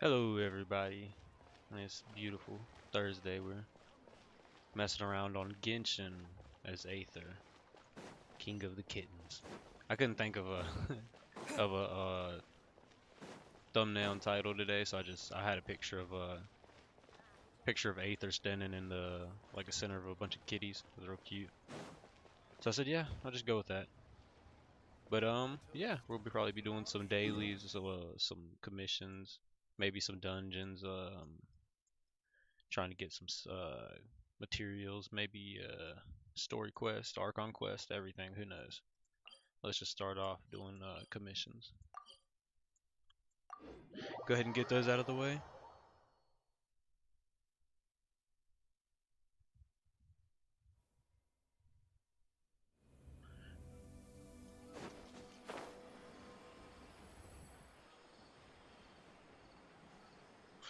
Hello everybody, on this beautiful Thursday. We're messing around on Genshin as Aether, King of the Kittens. I couldn't think of a of a thumbnail and title today, so I had a picture of Aether standing in the center of a bunch of kitties. It was real cute. So I said, yeah, I'll just go with that. But yeah, we'll probably be doing some dailies, so some commissions, maybe some dungeons. Trying to get some materials, maybe story quest, Archon quest, everything. Who knows? Let's just start off doing commissions. Go ahead and get those out of the way.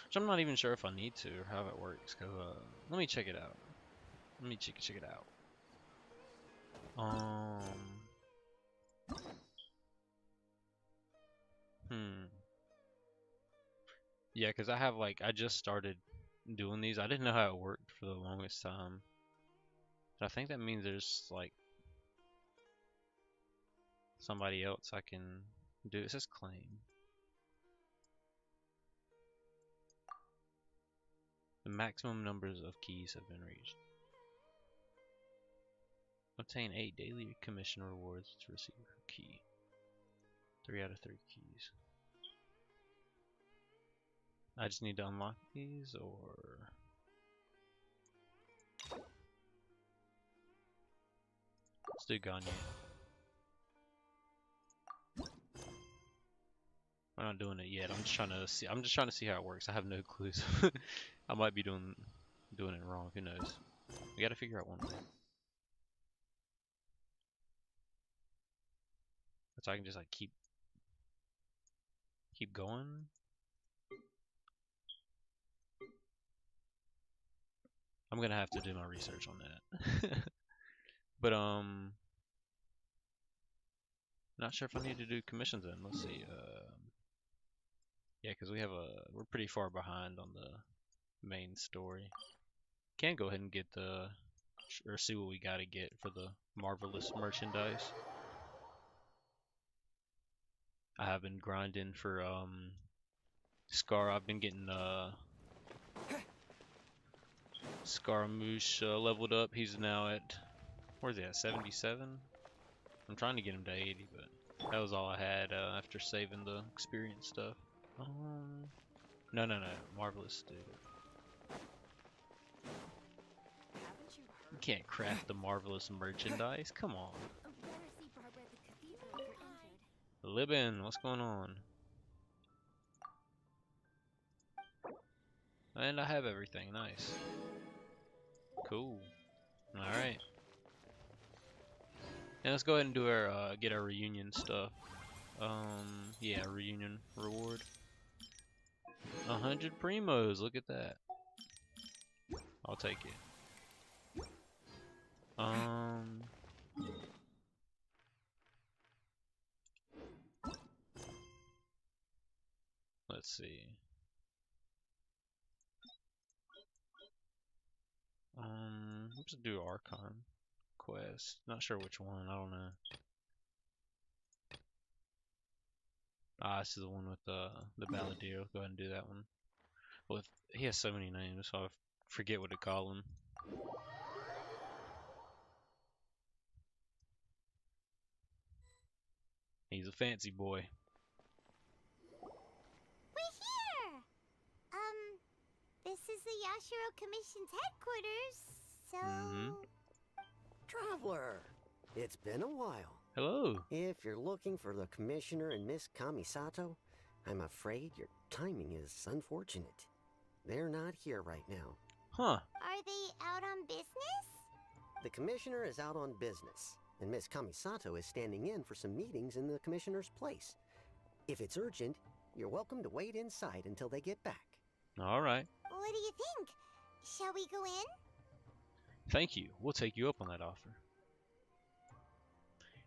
Which I'm not even sure if I need to or how it works. Cause let me check it out. Let me check it out. Hmm. Yeah, cause I just started doing these. I didn't know how it worked for the longest time. But I think that means there's like somebody else I can do. It says claim. The maximum numbers of keys have been reached. Obtain 8 daily commission rewards to receive a key. 3 out of 3 keys. I just need to unlock these, or... Let's do Gagne. We're not doing it yet. I'm just trying to see how it works. I have no clues. I might be doing it wrong. Who knows? We gotta figure out one thing. So I can just like keep going. I'm gonna have to do my research on that. But not sure if I need to do commissions then. Let's see. Yeah, because we're pretty far behind on the main story. Can go ahead and get or see what we gotta get for the marvelous merchandise. I have been grinding for Scar. I've been getting Scaramouche leveled up. He's now at, where's he at, 77? I'm trying to get him to 80, but that was all I had after saving the experience stuff. No, marvelous dude. You can't craft the marvelous merchandise. Come on. Libin, what's going on? And I have everything. Nice. Cool. Alright. And let's go ahead and do our get our reunion stuff. Yeah, reunion reward. 100 primos. Look at that. I'll take it. Let's see. Let's do Archon quest. Not sure which one. I don't know. Ah, this is the one with the Balladeer. Go ahead and do that one. Well, he has so many names, so I forget what to call him. He's a fancy boy. We're here! This is the Yashiro Commission's headquarters, so... Traveler, it's been a while. Hello. If you're looking for the Commissioner and Miss Kamisato, I'm afraid your timing is unfortunate. They're not here right now. Huh. Are they out on business? The Commissioner is out on business, and Miss Kamisato is standing in for some meetings in the Commissioner's place. If it's urgent, you're welcome to wait inside until they get back. Alright. What do you think? Shall we go in? Thank you. We'll take you up on that offer.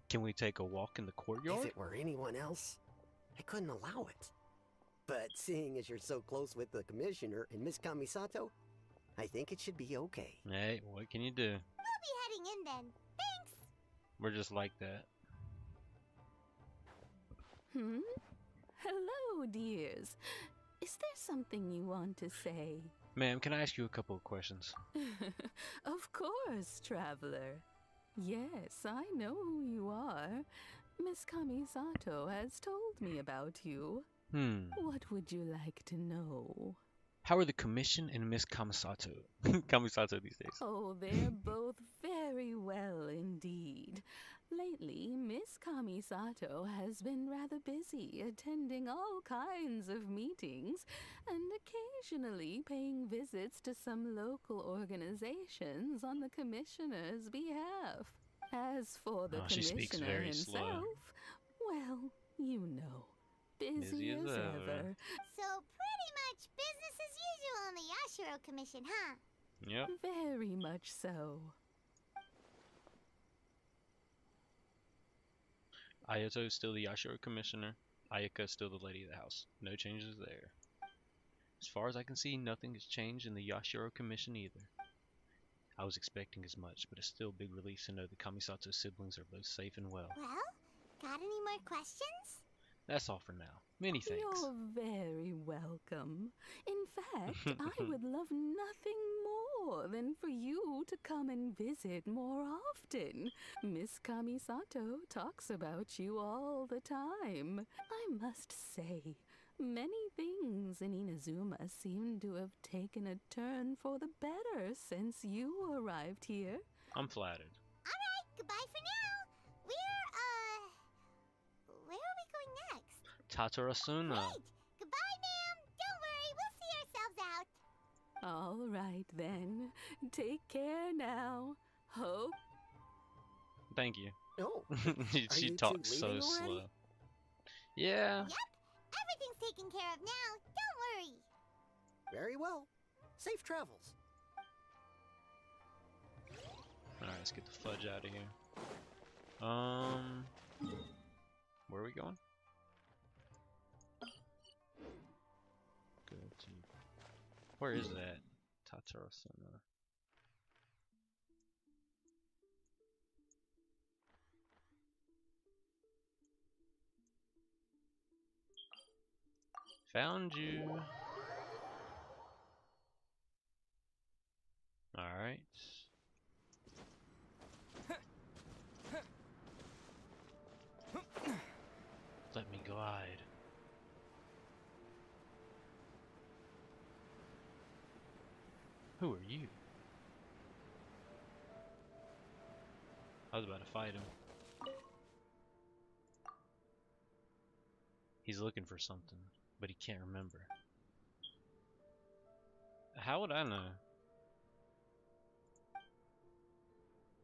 Can we take a walk in the courtyard? If it were anyone else, I couldn't allow it. But seeing as you're so close with the commissioner and Miss Kamisato, I think it should be okay. Hey, what can you do? We'll be heading in then. Thanks. We're just like that. Hello, dears. Is there something you want to say? Ma'am, can I ask you a couple of questions? Of course, traveler. Yes, I know who you are. Miss Kamisato has told me about you. What would you like to know? How are the commission and Miss Kamisato? Kamisato these days. Oh, they're both very well indeed. Lately, Miss Kamisato has been rather busy attending all kinds of meetings and occasionally paying visits to some local organizations on the commissioner's behalf. As for the she speaks commissioner very himself, slow. well, you know, busy as ever. So pretty much business as usual on the Yashiro Commission, huh? Yep. Very much so. Ayato is still the Yashiro commissioner. Ayaka is still the lady of the house. No changes there. As far as I can see, nothing has changed in the Yashiro commission either. I was expecting as much, but it's still a big relief to know the Kamisato siblings are both safe and well. Well, got any more questions? That's all for now. Many thanks. You're very welcome. In fact, I would love nothing more than for you to come and visit more often. Miss Kamisato talks about you all the time. I must say, many things in Inazuma seem to have taken a turn for the better since you arrived here. I'm flattered. Alright, goodbye for now. Where are we going next? Tatarasuna. Great. Goodbye, ma'am. Don't worry, we'll see ourselves out. All right then. Take care now. Hope. Oh, Thank you. Are she you talks two so leaving slow. already? Yeah. Yep, everything's taken care of now. Don't worry. very well. Safe travels. Alright, let's get the fudge out of here. Where are we going? Go to... Where is that? Tatarasuna. Found you. Alright. Let me glide. Who are you? I was about to fight him. He's looking for something, but he can't remember. How would I know?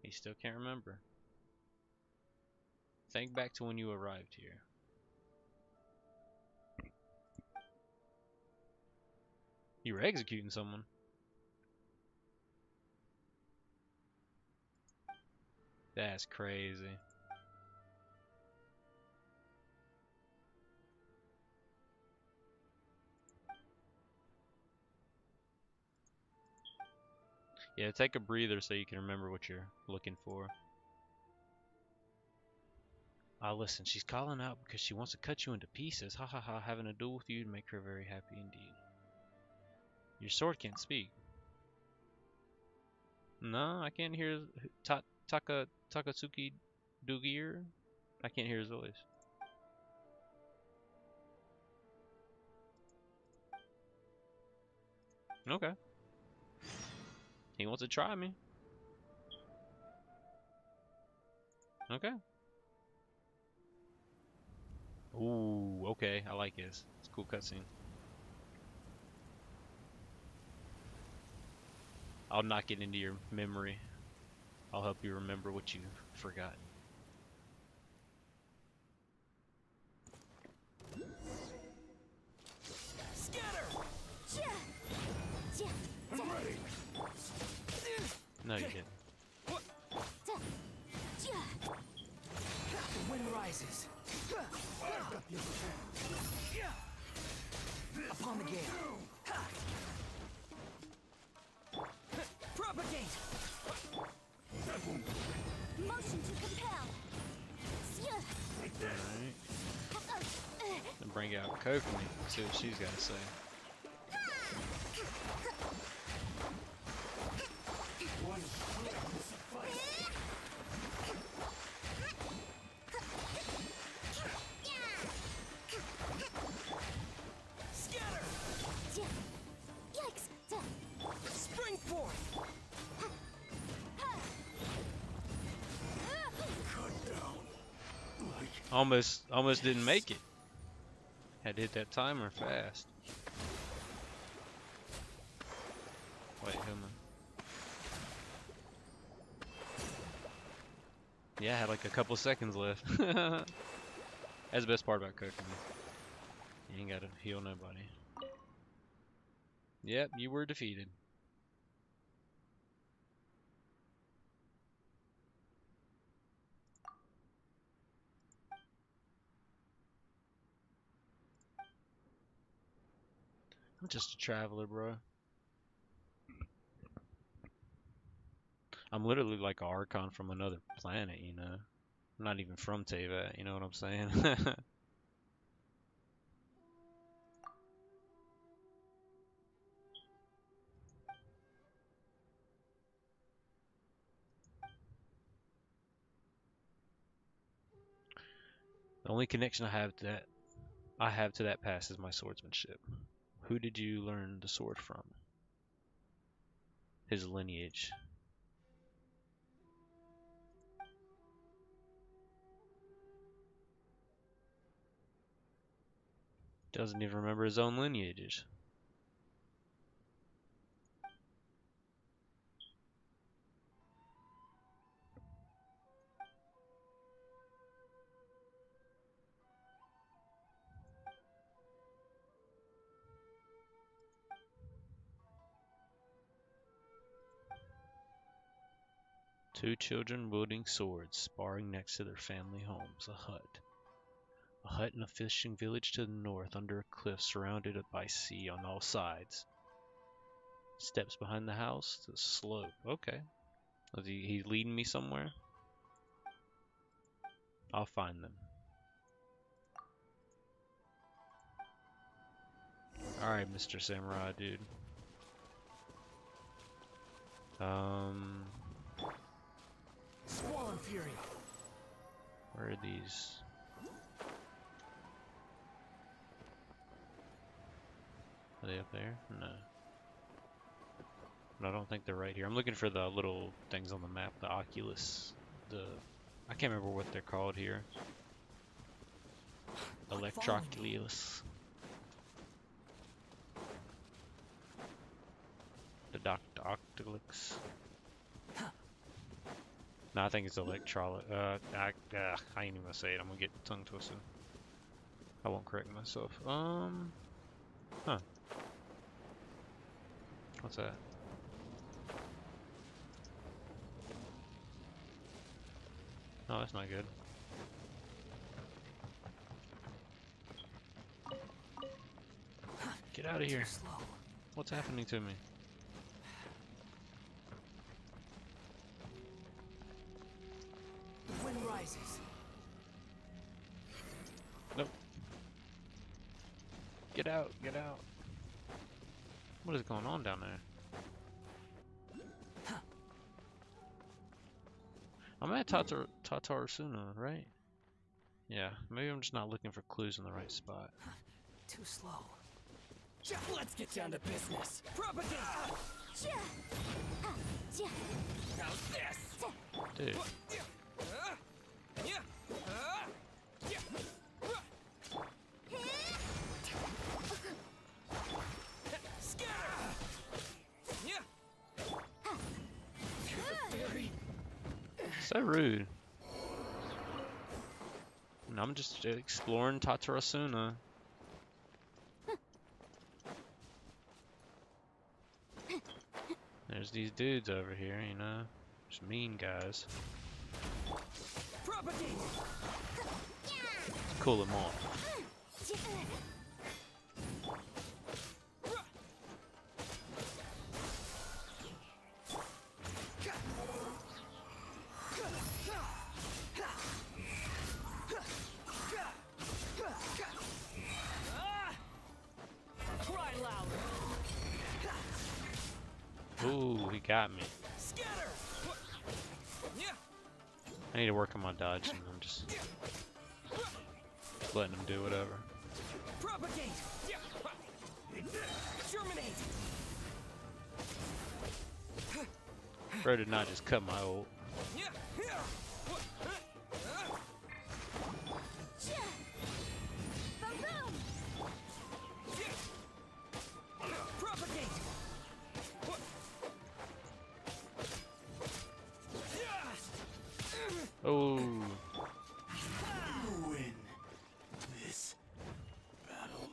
He still can't remember. Think back to when you arrived here. You were executing someone. That's crazy. Yeah, take a breather so you can remember what you're looking for. Ah, listen, she's calling out because she wants to cut you into pieces. Ha ha ha, having a duel with you to make her very happy indeed. Your sword can't speak. No, I can't hear Takatsuki Dugir. I can't hear his voice. Okay. He wants to try me. Okay. Ooh, okay. I like this. It's a cool cutscene. I'll knock it into your memory. I'll help you remember what you've forgotten. No, you didn't. The wind rises. bring out Kokomi. See what she's got to say. Almost didn't make it. Had to hit that timer fast. Wait, who am I? Yeah, I had like a couple seconds left. That's the best part about cooking. You ain't gotta heal nobody. Yep, you were defeated. I'm just a traveler, bro. I'm literally like an Archon from another planet, you know? I'm not even from Teyvat, you know what I'm saying? The only connection I have to that pass is my swordsmanship. Who did you learn the sword from? His lineage. Doesn't even remember his own lineages. Two children wielding swords, sparring next to their family homes, a hut. A hut in a fishing village to the north, under a cliff surrounded by sea on all sides. Steps behind the house, the slope. Okay. Is he's leading me somewhere? I'll find them. Alright, Mr. Samurai, dude. Squall and Fury. Where are these? Are they up there? No. No, I don't think they're right here. I'm looking for the little things on the map, the Oculus, I can't remember what they're called here. Electroculus. The Octolix. No, I think it's electrolyte. I ain't even gonna say it. I'm gonna get tongue twisted. I won't correct myself. Huh. What's that? Oh, that's not good. Get out of here. What's happening to me? The wind rises. Nope. Get out, get out. What is going on down there? I'm at Tatarasuna, right? Yeah, maybe I'm just not looking for clues in the right spot. Too slow. Let's get down to business. Propagate! How's this? Dude. So rude. And I'm just exploring Tatarasuna. There's these dudes over here, you know. Just mean guys. Let's cool them off. got me. Scatter! Yeah. I need to work on my dodge, and I'm just letting him do whatever. Propagate! Germinate! Bro did not just cut my ult. Propagate! Oh, Win this battle.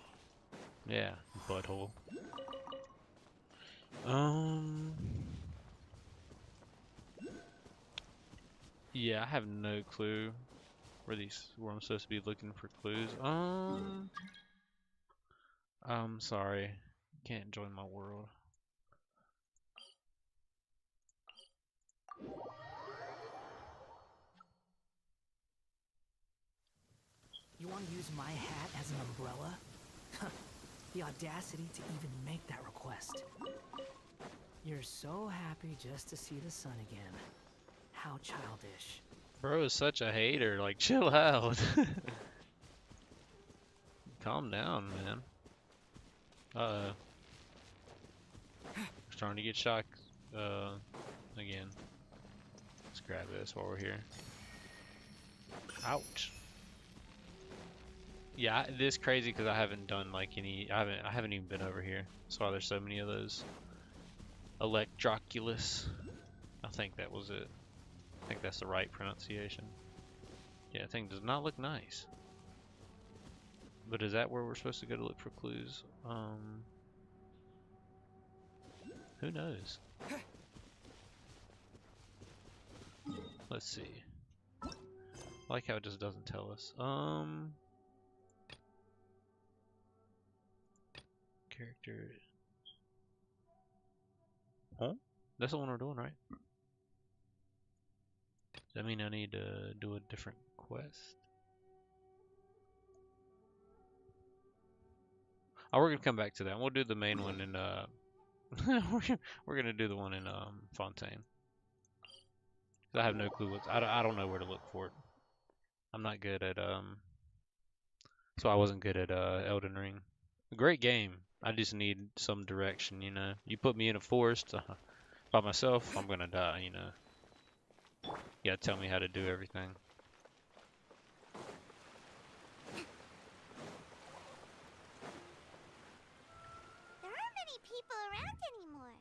yeah, butthole. Yeah, I have no clue where I'm supposed to be looking for clues. I'm sorry, can't join my world. You want to use my hat as an umbrella? The audacity to even make that request. You're so happy just to see the sun again. How childish. Bro is such a hater, like chill out. Calm down, man. Starting to get shocked again. Let's grab this while we're here. Ouch. Yeah, this crazy because I haven't done like any. I haven't even been over here. That's why there's so many of those. Electroculus. I think that was it. I think that's the right pronunciation. Yeah, that thing does not look nice. But is that where we're supposed to go to look for clues? Who knows? Let's see. I like how it just doesn't tell us. Character. Huh? That's the one we're doing, right? Does that mean I need to do a different quest? Oh, we're gonna come back to that. We'll do the main one in we're gonna do the one in Fontaine. 'Cause I have no clue I don't know where to look for it. I'm not good at so I wasn't good at Elden Ring. Great game. I just need some direction, you know. You put me in a forest by myself, I'm gonna die, you know. You gotta tell me how to do everything. There aren't many people around anymore.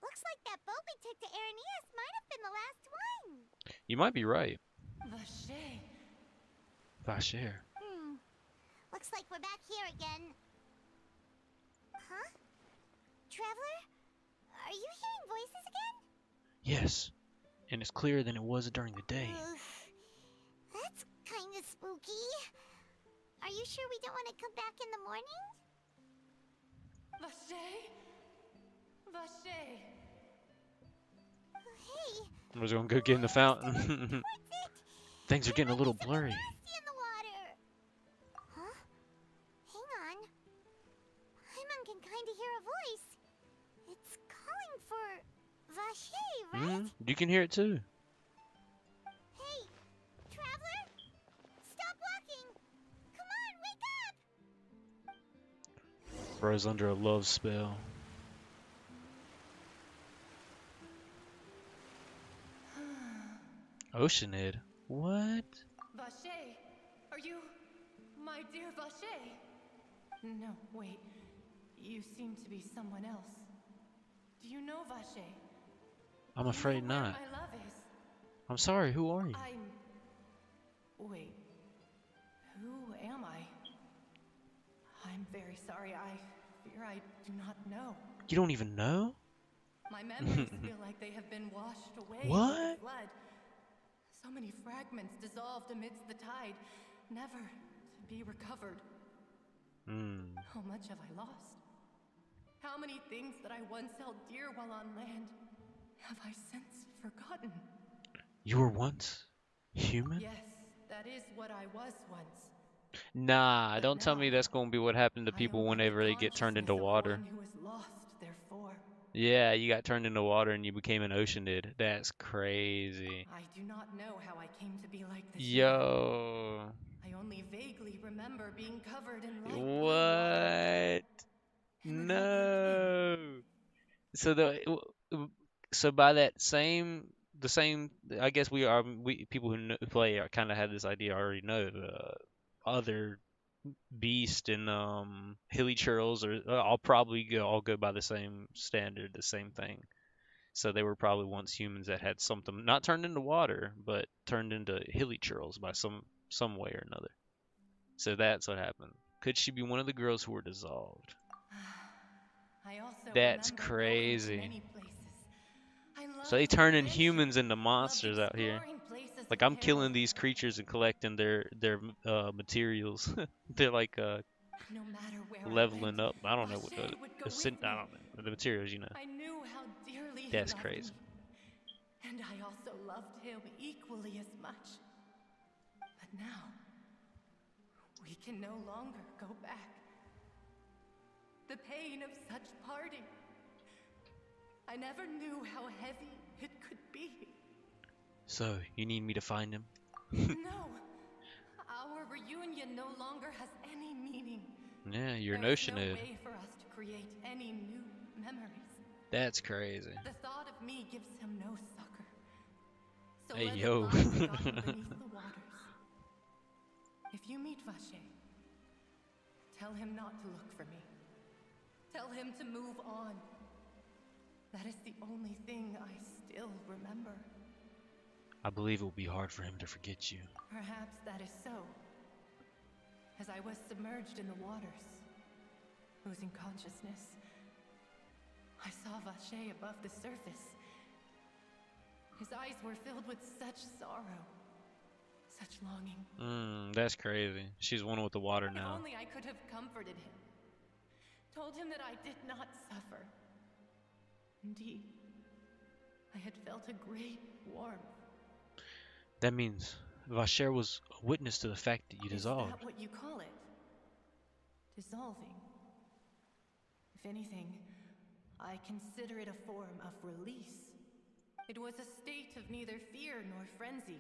Looks like that boat we took to Araneas might have been the last one. You might be right. Vache. Vacher. Looks like we're back here again. Huh? Traveler? Are you hearing voices again? Yes. And it's clearer than it was during the day. That's kind of spooky. Are you sure we don't want to come back in the morning? Vache. Vache. Hey, I was gonna go get in the fountain. what's it? Things are getting a little blurry. Nasty in the water. Huh? Hang on. Paimon can kind of hear a voice. It's calling for Vache, right? You can hear it too. Hey, traveler! Stop walking! Come on, wake up! Bro's under a love spell. Oceanid. What? Vache. Are you my dear Vache? No, wait. You seem to be someone else. Do you know Vache? I'm afraid Do you know where not. my love is? I'm sorry, who are you? Wait. Who am I? I'm very sorry. I fear I do not know. You don't even know? My memories feel like they have been washed away What? with the flood. So many fragments dissolved amidst the tide, never to be recovered. How much have I lost? How many things that I once held dear while on land have I since forgotten? You were once human? Yes, that is what I was once. Nah, But don't tell me now, that's gonna be what happened to I people only whenever the they get turned into consciousness of water. one who is lost, therefore. Yeah, you got turned into water and you became an oceanid. That's crazy. I do not know how I came to be like this. Yo. I only vaguely remember being covered in light blue water. What? And then I broke in. No. So so by that the same, I guess we people who play kind of had this idea already know the other beast and hilly churls are all go by the same standard, the same thing. So they were probably once humans that had something not turned into water, but turned into hilly churls by some way or another. So that's what happened. Could she be one of the girls who were dissolved? I also That's remember going to crazy. many places. I So loved they the turning adventure. humans into Loved monsters out here. exploring places Like of I'm peril. killing these creatures and collecting their materials. They're like No matter where I leveling went, up. I don't know what Vache would go with I me. don't know the materials, you know. I knew how dearly he That's loved crazy. me. And I also loved him equally as much. But now, we can no longer go back. The pain of such parting. I never knew how heavy it could be. So you need me to find him? No, our reunion no longer has any meaning. Yeah, you're an There is no oceanid. way for us to create any new memories. That's crazy. The thought of me gives him no succor. So Hey, let it yo. lie forgotten beneath the waters. If you meet Vache, tell him not to look for me. Tell him to move on. That is the only thing I still remember. I believe it will be hard for him to forget you. Perhaps that is so. As I was submerged in the waters, losing consciousness, I saw Vache above the surface. His eyes were filled with such sorrow, such longing. That's crazy. She's one with the water If now. only I could have comforted him. Told him that I did not suffer. Indeed, I had felt a great warmth. That means Vacher was a witness to the fact that you dissolved. Is that what you call it? Dissolving? If anything, I consider it a form of release. It was a state of neither fear nor frenzy,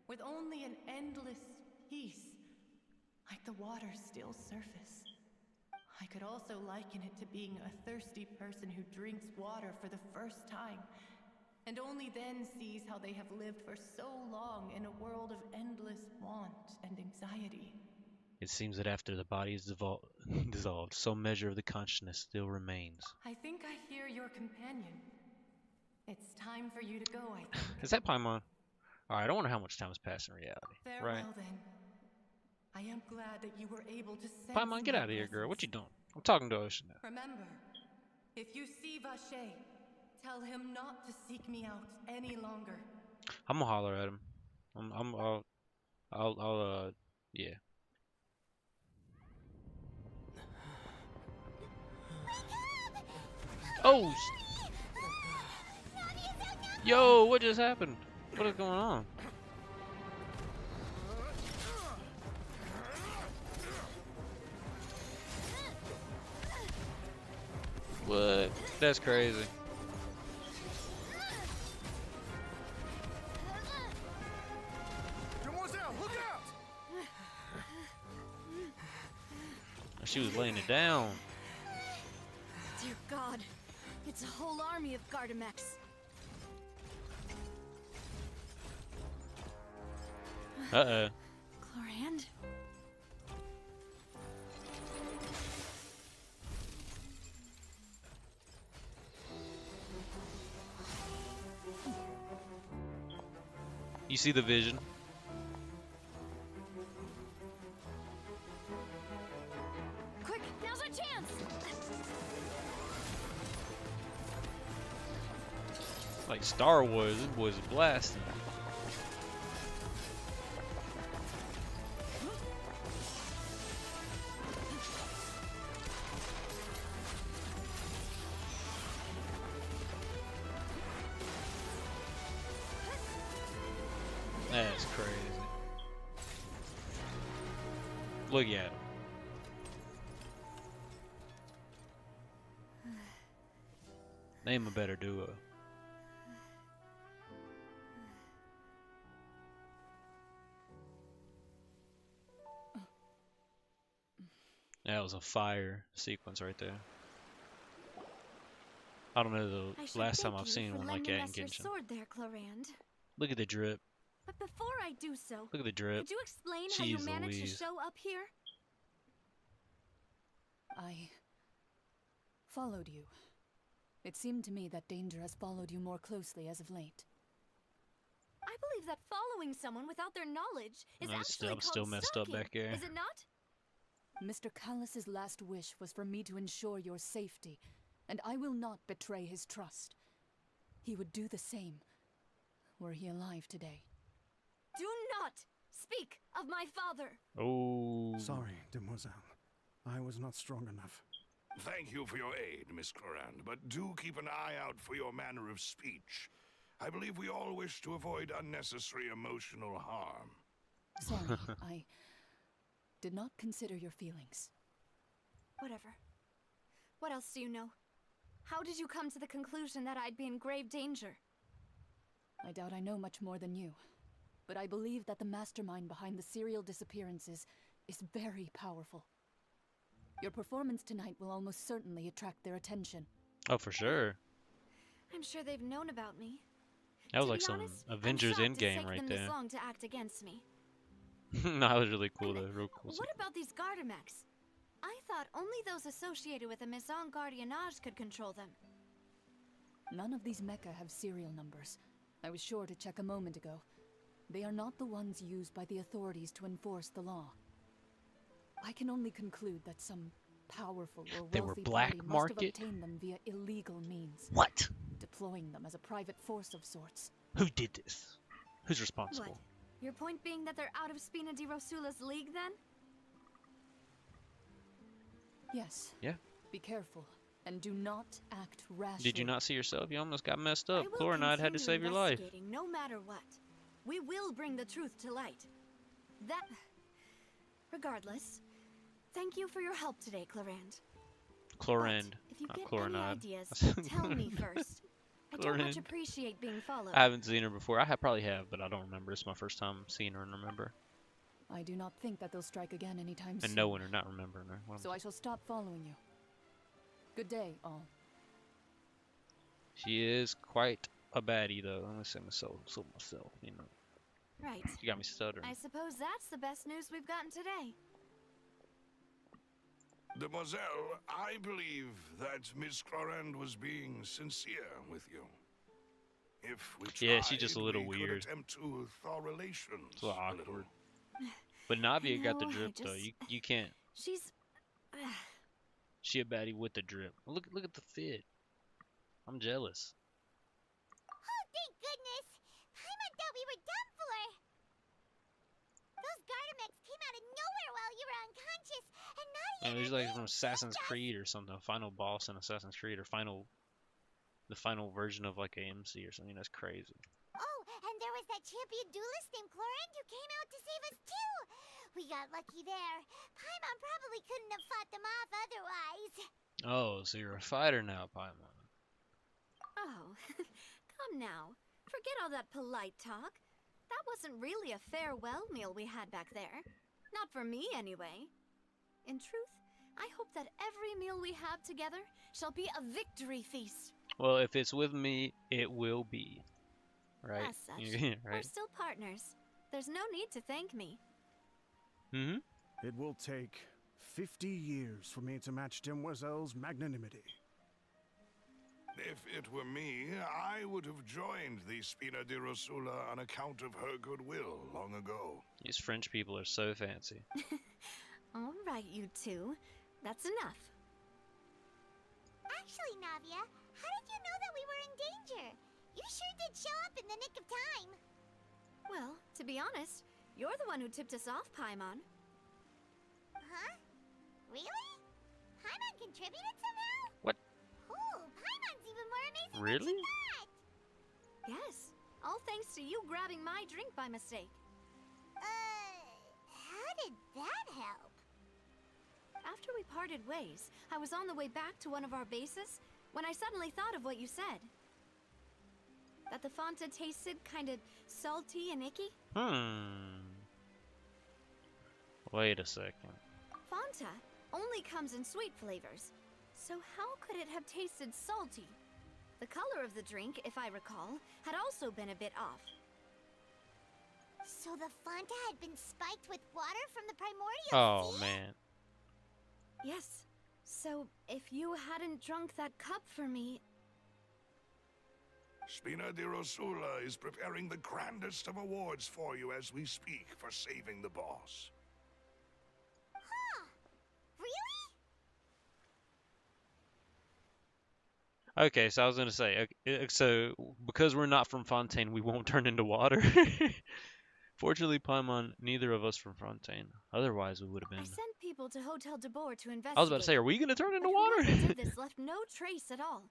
with only an endless peace, like the water's still surface. I could also liken it to being a thirsty person who drinks water for the first time, and only then sees how they have lived for so long in a world of endless want and anxiety. It seems that after the body is dissolved, some measure of the consciousness still remains. I think I hear your companion. It's time for you to go, I think. Is that Paimon? Alright, I wonder how much time has passed in reality. Farewell, Right? then. I am glad that you were able to sense Paimon, get my out of here, girl. What presence. you doing? I'm talking to Ocean now. Remember, if you see Vache, tell him not to seek me out any longer. I'm gonna holler at him. Yeah. Oh, yo, what just happened? What is going on? What? That's crazy. She was laying it down. Dear God, it's a whole army of Gardamex. Uh-oh. Chlorand? You see the vision? Quick, now's our chance! Like Star Wars, this boy's blasting. That's crazy. Look at him. Name a better duo. That was a fire sequence right there. I don't know I the should last time thank I've you seen for one like lending that in us your Genshin. sword there, Clorand. Look at the drip. But before I do so, Look at the drip. could you explain how you Jeez managed Louise. to show up here? I followed you. It seemed to me that danger has followed you more closely as of late. I believe that following someone without their knowledge is actually I'm still called messed up stalking, back there. is it not? Mr. Callus's last wish was for me to ensure your safety, and I will not betray his trust. He would do the same, were he alive today. Do not speak of my father. Oh. Sorry, demoiselle. I was not strong enough. Thank you for your aid, Miss Clorand, but do keep an eye out for your manner of speech. I believe we all wish to avoid unnecessary emotional harm. Sorry, I did not consider your feelings. Whatever. What else do you know? How did you come to the conclusion that I'd be in grave danger? I doubt I know much more than you, but I believe that the mastermind behind the serial disappearances is very powerful. Your performance tonight will almost certainly attract their attention. Oh, for sure. I'm sure they've known about me. That was To like be some honest, Avengers I'm shocked it's Endgame taken right them there. this long to act against me. No, that was really cool And though. Real cool. What about these Gardamex? I thought only those associated with the Maison Gardiennage could control them. None of these mecha have serial numbers. I was sure to check a moment ago. They are not the ones used by the authorities to enforce the law. I can only conclude that some powerful or They were wealthy black party must market? have obtained them via illegal means, What? deploying them as a private force of sorts. Who did this? Who's What? responsible? Your point being that they're out of Spina di Rosula's league, then? Yes. Yeah. Be careful, and do not act rashly. Did you not see yourself? You almost got messed I up. will Chlorinide had to continue save your life. investigating no matter what. We will bring the truth to light. That... Regardless, thank you for your help today, Clorand. Chlorand, But if you not get chlorinide. any ideas, tell me first. I don't much Chlorand. appreciate being followed. I haven't seen her before. Probably have, but I don't remember. It's my first time seeing her and remember. I do not think that they'll strike again anytime soon. And knowing her, not remembering her. What So I shall stop following you. Good day, all. She is quite a baddie, though. I'm gonna say myself, you know. Right. She got me stuttering. I suppose that's the best news we've gotten today. Demoiselle, I believe that Miss Clorand was being sincere with you. If we tried, Yeah, she's just a little we weird. could attempt to thaw relations. It's a little a awkward. But Navia got the No, I drip, though. just- You can't. She's... She a baddie with the drip. Look at the fit. I'm jealous. Oh, thank goodness! Paimon thought we were done for! Those Gardamex came out of nowhere while you were unconscious, and not even He's our like name from Assassin's saved us. Creed or something. Final boss in Assassin's Creed, or the final version of like a MC or something. That's crazy. Oh, and there was that champion duelist named Clorand who came out to save us too! We got lucky there. Paimon probably couldn't have fought them off otherwise. Oh, so you're a fighter now, Paimon. Oh, come now. Forget all that polite talk. That wasn't really a farewell meal we had back there. Not for me, anyway. In truth, I hope that every meal we have together shall be a victory feast. Well, if it's with me, it will be. Right? As such, Yeah, we're right. still partners. There's no need to thank me. Mm-hmm. It will take 50 years for me to match Demoiselle's magnanimity. If it were me, I would have joined the Spina di Rosula on account of her goodwill long ago. These French people are so fancy. All right, you two. That's enough. Actually, Navia, how did you know that we were in danger? You sure did show up in the nick of time. Well, to be honest, you're the one who tipped us off, Paimon. Huh? Really? Paimon contributed somehow? What? Ooh, Paimon's even more amazing than Really? you thought. Yes, all thanks to you grabbing my drink by mistake. How did that help? After we parted ways, I was on the way back to one of our bases, when I suddenly thought of what you said. That the Fanta tasted kind of salty and icky. Wait a second. Fanta only comes in sweet flavors, so how could it have tasted salty? The color of the drink, if I recall, had also been a bit off. So the Fanta had been spiked with water from the primordial Oh sea? man. Yes. So if you hadn't drunk that cup for me... Spina di Rosula is preparing the grandest of awards for you as we speak for saving the boss. Huh. Really? Okay, so I was gonna say, okay, so because we're not from Fontaine, we won't turn into water. Fortunately, Paimon, neither of us from Fontaine. Otherwise, we would have I been. sent people to Hotel de Boer to investigate. I was about to say, are we gonna turn into but water? whoever did this left no trace at all.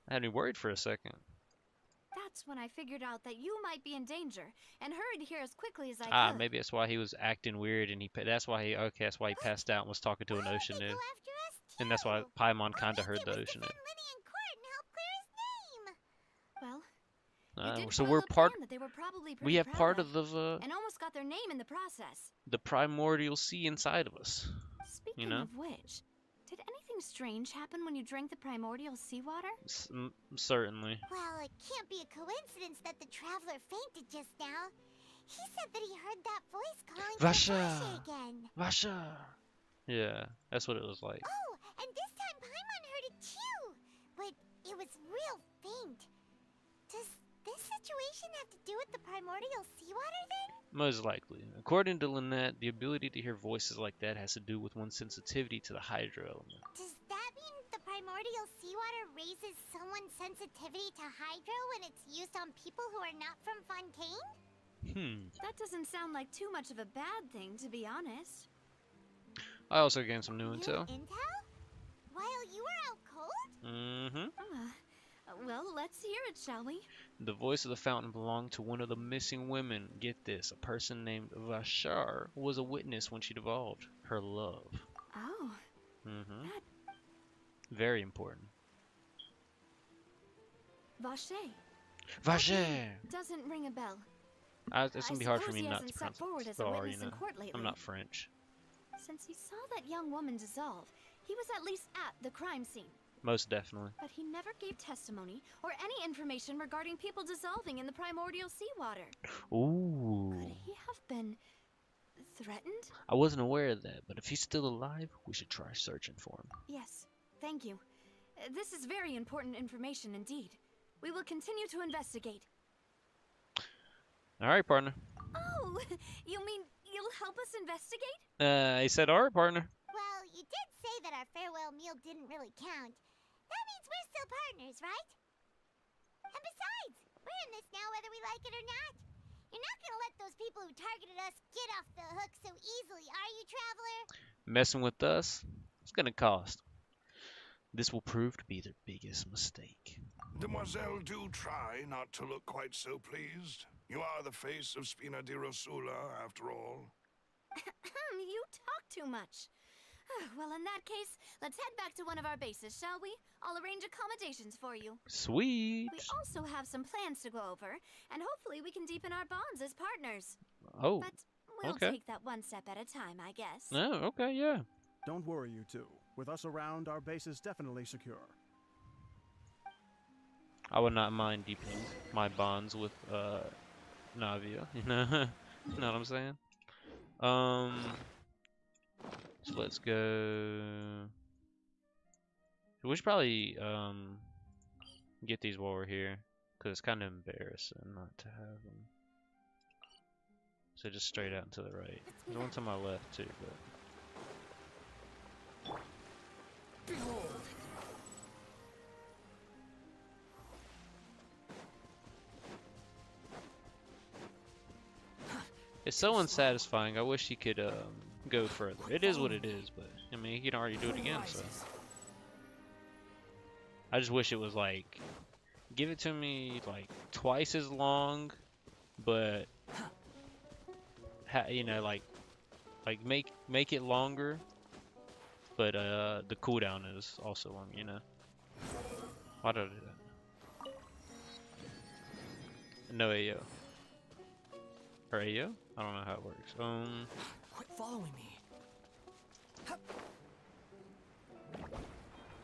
I had me worried for a second. That's when I figured out that you might be in danger and hurried here as quickly as I could. Maybe that's why he was acting weird, and that's why he passed out and was talking to an ocean They nymph. go after us too? And that's why Paimon kind of All heard they the did was ocean nymph. defend Lenny in court and help clear his name. Well, you did So foil we're a part. plan that they were probably We pretty have proud part of the and almost got their name in the process. primordial sea inside of us. Speaking know? of which, did anything strange happen when you drank the primordial seawater? Certainly. Well, it can't be a coincidence that the traveler fainted just now. He said that he heard that voice calling for Vasha! Vasha again. Vasha. Yeah, that's what it was like. Oh, and this time Paimon heard it too. But it was real faint. Does this situation have to do with the primordial seawater then? Most likely. According to Lynette, the ability to hear voices like that has to do with one's sensitivity to the hydro element. Does that mean the primordial seawater raises someone's sensitivity to hydro when it's used on people who are not from Fontaine? That doesn't sound like too much of a bad thing, to be honest. I also gained some new New intel. intel? While you were out cold? Mm-hmm. Well, let's hear it, shall we? The voice of the fountain belonged to one of the missing women. Get this, a person named Vashar was a witness when she divulged her love. Oh. Mm-hmm. That... Very important. Vache. Vache! Doesn't ring a bell. It's gonna be hard for me not to pronounce forward it. as a Sorry, witness in court lately. I'm not French. Since he saw that young woman dissolve, he was at least at the crime scene. Most definitely. But he never gave testimony or any information regarding people dissolving in the primordial seawater. Ooh. Could he have been threatened? I wasn't aware of that, but if he's still alive, we should try searching for him. Yes, thank you. This is very important information indeed. We will continue to investigate. Alright, partner. Oh, you mean you'll help us investigate? I said alright, partner. Well, you did say that our farewell meal didn't really count. That means we're still partners, right? And besides, we're in this now whether we like it or not. You're not gonna let those people who targeted us get off the hook so easily, are you, Traveler? Messing with us, it's gonna cost. This will prove to be their biggest mistake. Demoiselle, do try not to look quite so pleased. You are the face of Spina di Rosula, after all. You talk too much. Well, in that case, let's head back to one of our bases, shall we? I'll arrange accommodations for you. Sweet. We also have some plans to go over, and hopefully we can deepen our bonds as partners. Oh, But we'll okay. take that one step at a time, I guess. Oh, okay, yeah. Don't worry, you two. With us around, our base is definitely secure. I would not mind deepening my bonds with Navia. You know what I'm saying? So let's go. We should probably get these while we're here, cause it's kind of embarrassing not to have them. So just straight out and to the right. There's one to my left too, but. Behold! It's so unsatisfying. I wish he could go further. It is what it is, but I mean, he can already do it again. So I just wish it was like, give it to me like twice as long, but you know, like make it longer, but the cooldown is also long. You know. Why did I do that? No AO. Or AO? I don't know how it works. Quit following me.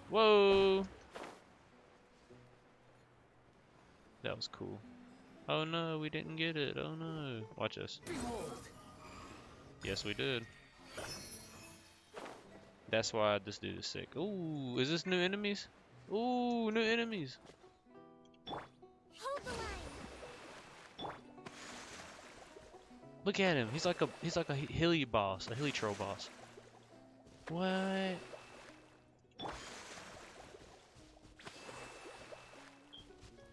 Whoa! That was cool. Oh no, we didn't get it. Oh no. Watch this. Behold. Yes, we did. That's why this dude is sick. Ooh, is this new enemies? Ooh, new enemies. Hold the line. Look at him. He's like a hilly boss, a hilly troll boss. What?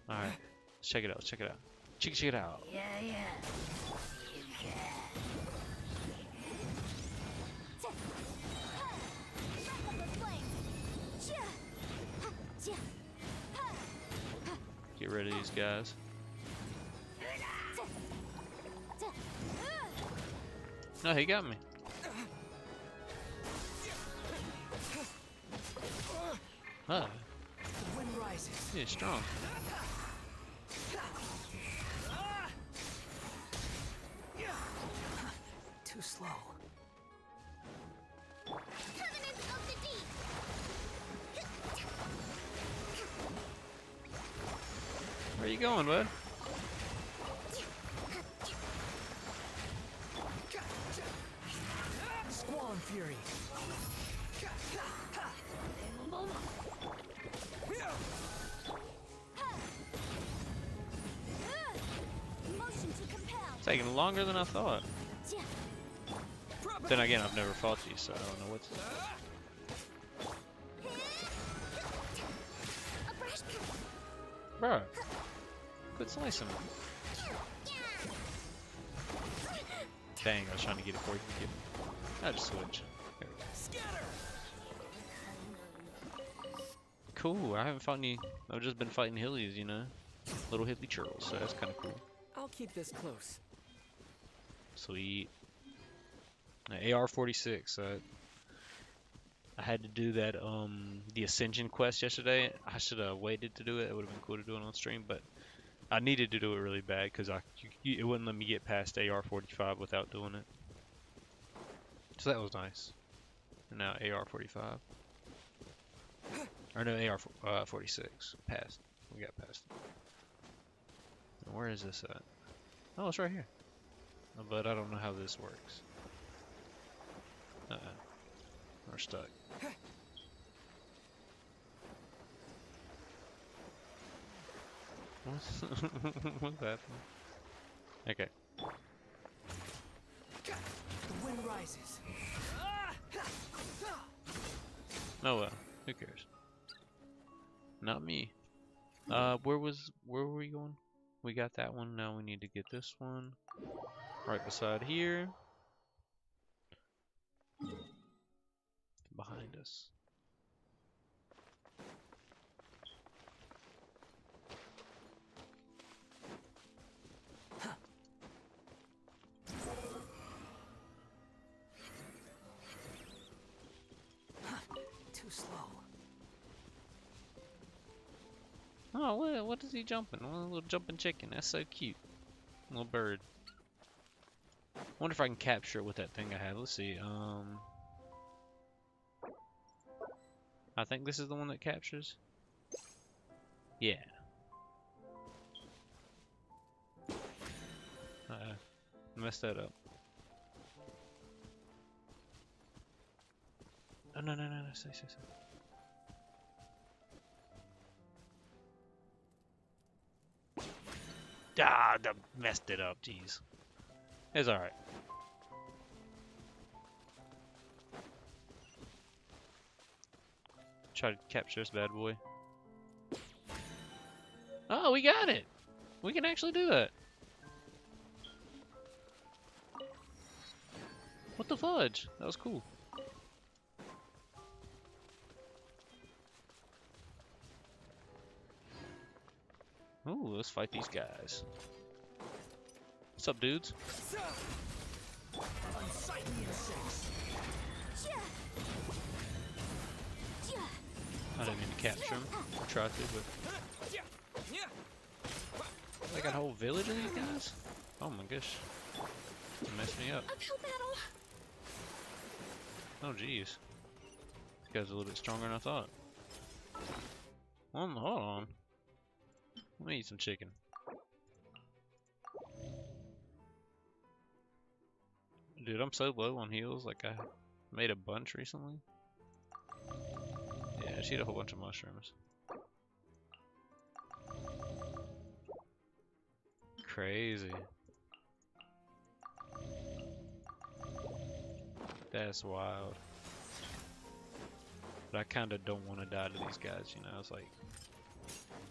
All right, let's check it out. Let's check it out. Check it out. Yeah, yeah. Get rid of these guys. No, he got me. Oh, The wind rises. he's strong. Too slow. Covenant of the Deep. Where you going, bud? Squall and fury. Motion to compel. Taking longer than I thought. Then again, I've never fought these, so I don't know what's. Bruh, quit slicing him. Dang, I was trying to get it before you could get it. I just switch. There we go. Cool, I haven't fought any. I've just been fighting hillies, you know? Little hilly trolls, so that's kind of cool. I'll keep this close. Sweet. AR-46. I had to do that the Ascension quest yesterday. I should have waited to do it. It would have been cool to do it on stream, but I needed to do it really bad because it wouldn't let me get past AR-45 without doing it. So that was nice. And now AR-45. Or no, AR-46. Passed. We got past it. And where is this at? Oh, it's right here. But I don't know how this works. We're stuck. What's happening? Okay. The wind rises. Oh well, who cares? Not me. Where were we going? We got that one. Now we need to get this one right beside here. Behind us. Too slow. Oh, what is he jumping? Oh, a little jumping chicken. That's so cute. Little bird. Wonder if I can capture it with that thing I have. Let's see. I think this is the one that captures. Yeah. Messed that up. Oh, no. Say. Ah, I messed it up. Jeez. It's alright. Try to capture this bad boy. Oh, we got it! We can actually do that. What the fudge? That was cool. Ooh, let's fight these guys. What's up, dudes? Unsightly insects. I didn't mean to capture him. I tried to, but I got a whole village of these guys. Oh my gosh, it messed me up. Uphill battle. Oh jeez, this guy's a little bit stronger than I thought. Hold on. Let me eat some chicken. Dude, I'm so low on heals. Like I made a bunch recently. Yeah, she had a whole bunch of mushrooms. Crazy. That's wild. But I kind of don't want to die to these guys, you know. It's like,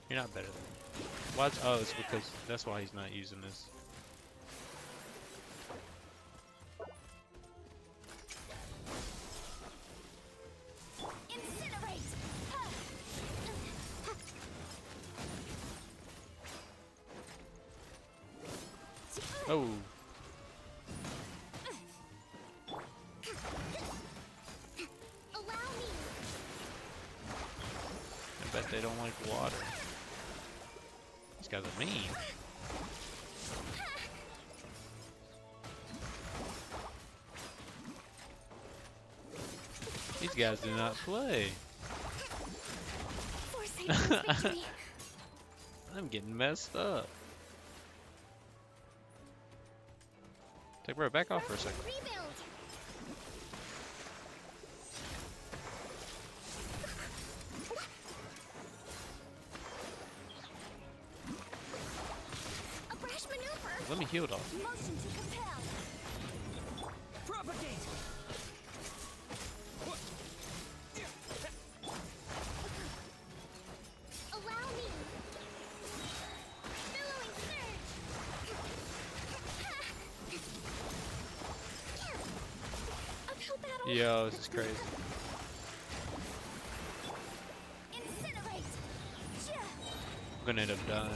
you're not better than me. Why? Oh, it's because that's why he's not using this. Oh. I bet they don't like water. These guys are mean. These guys do not play. I'm getting messed up. Take bro, back off for a second. Let me heal it off. Motion to compel. Propagate. Allow me. Billowing surge. Uphill battle. Yo, this is crazy. Incinerate. I'm gonna end up dying.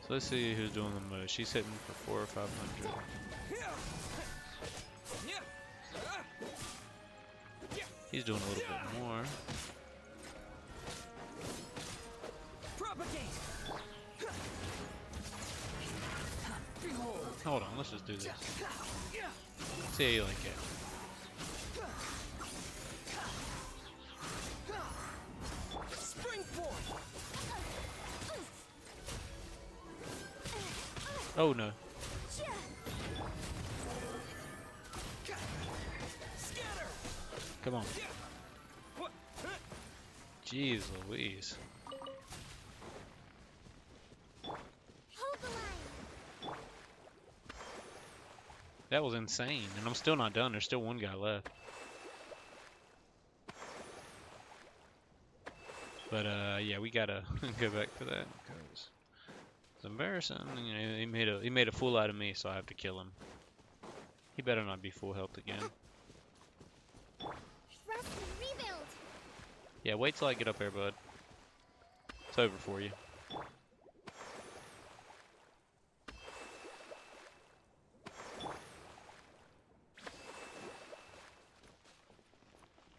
So let's see who's doing the most. She's hitting for 400 or 500. He's doing a little bit more. Hold on, let's just do this. See how you like it. Oh no. Come on. Jeez Louise. Hold the line. That was insane, and I'm still not done. There's still one guy left. But yeah, we gotta go back for that because it's embarrassing. You know, he made a fool out of me, so I have to kill him. He better not be full health again. Thrust and rebuild. Yeah, wait till I get up there, bud. It's over for you.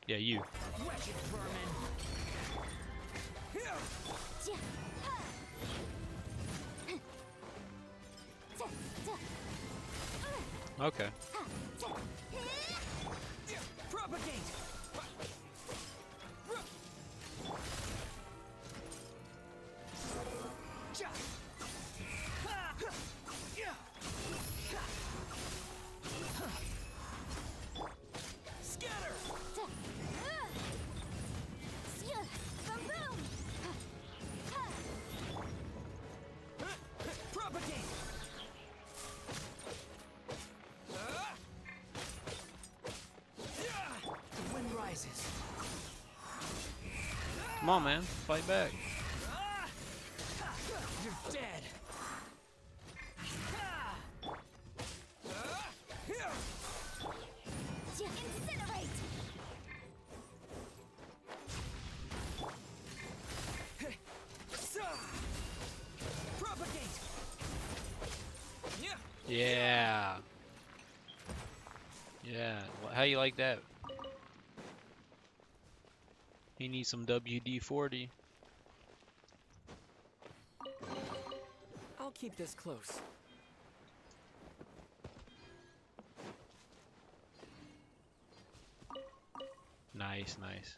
Yeah, you. Okay. Propagate. Scatter. Propagate. The wind rises. Come on, man. Fight back. You're dead. Incinerate. Propagate. Yeah. Yeah. How you like that? He needs some WD-40. I'll keep this close. Nice, nice.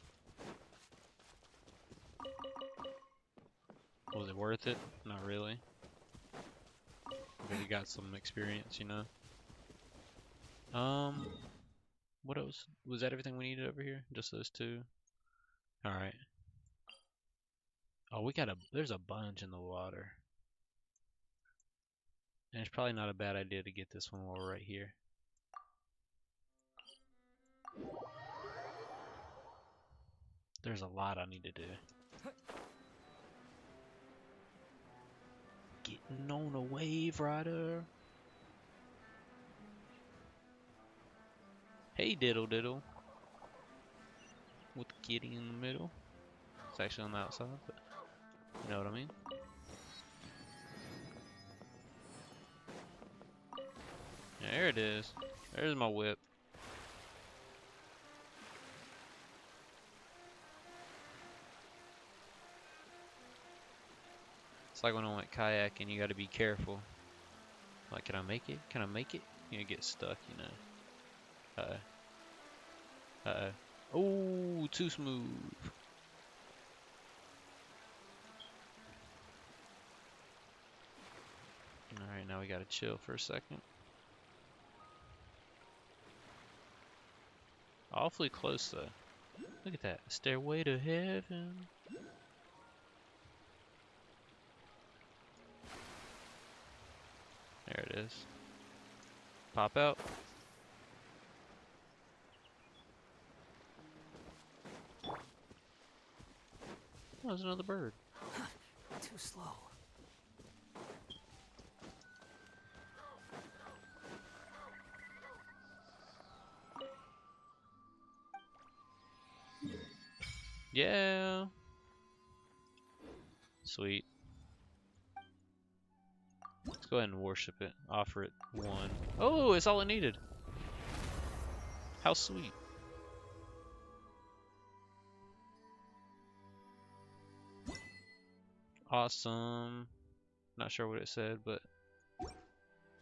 Was it worth it? Not really. But you got some experience, you know. What else? Was that everything we needed over here? Just those two? Alright. Oh, there's a bunch in the water. And it's probably not a bad idea to get this one while we're right here. There's a lot I need to do. Getting on a wave rider. Hey, diddle diddle. With the kitty in the middle. It's actually on the outside, but you know what I mean. Yeah, there it is. There's my whip. It's like when I went kayaking, you gotta be careful. Like, can I make it? Can I make it? You get stuck, you know. Uh-oh. Uh-oh. Oh, too smooth. Alright, now we gotta chill for a second. Awfully close, though. Look at that. Stairway to heaven. There it is. Pop out. Oh, there's another bird. Too slow. Yeah. Sweet. Let's go ahead and worship it. Offer it one. Oh, it's all it needed. How sweet. Awesome. Not sure what it said, but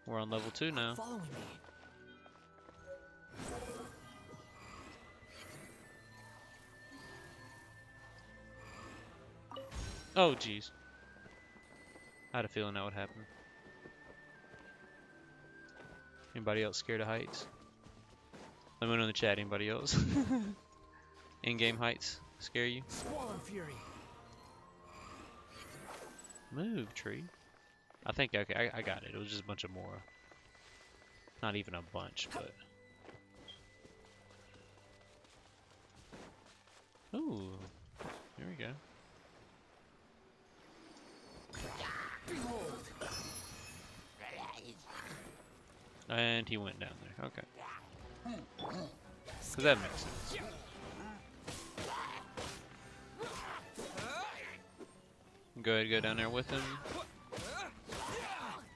we're on level 2 now. Following me. Oh, jeez. I had a feeling that would happen. Anybody else scared of heights? Let me know in the chat. Anybody else? In-game heights scare you? Squall fury. Move, tree. I think okay, I got it. It was just a bunch of more. Not even a bunch, but. Ooh, here we go. And he went down there. Okay. So that makes sense. Go ahead, go down there with him.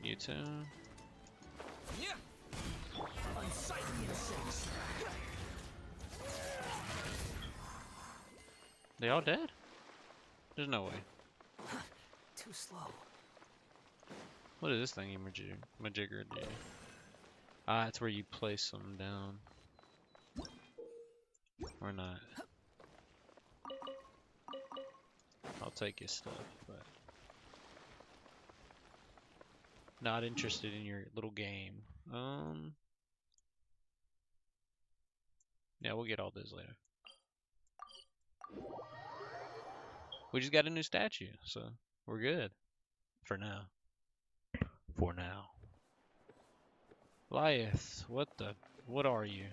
You too. They all dead? There's no way. Too slow. What is this thing, Majigger do? Ah, it's where you place them down. Or not. I'll take his stuff, but not interested in your little game. Yeah, we'll get all those later. We just got a new statue, so we're good. For now. For now. Lyeth, what are you?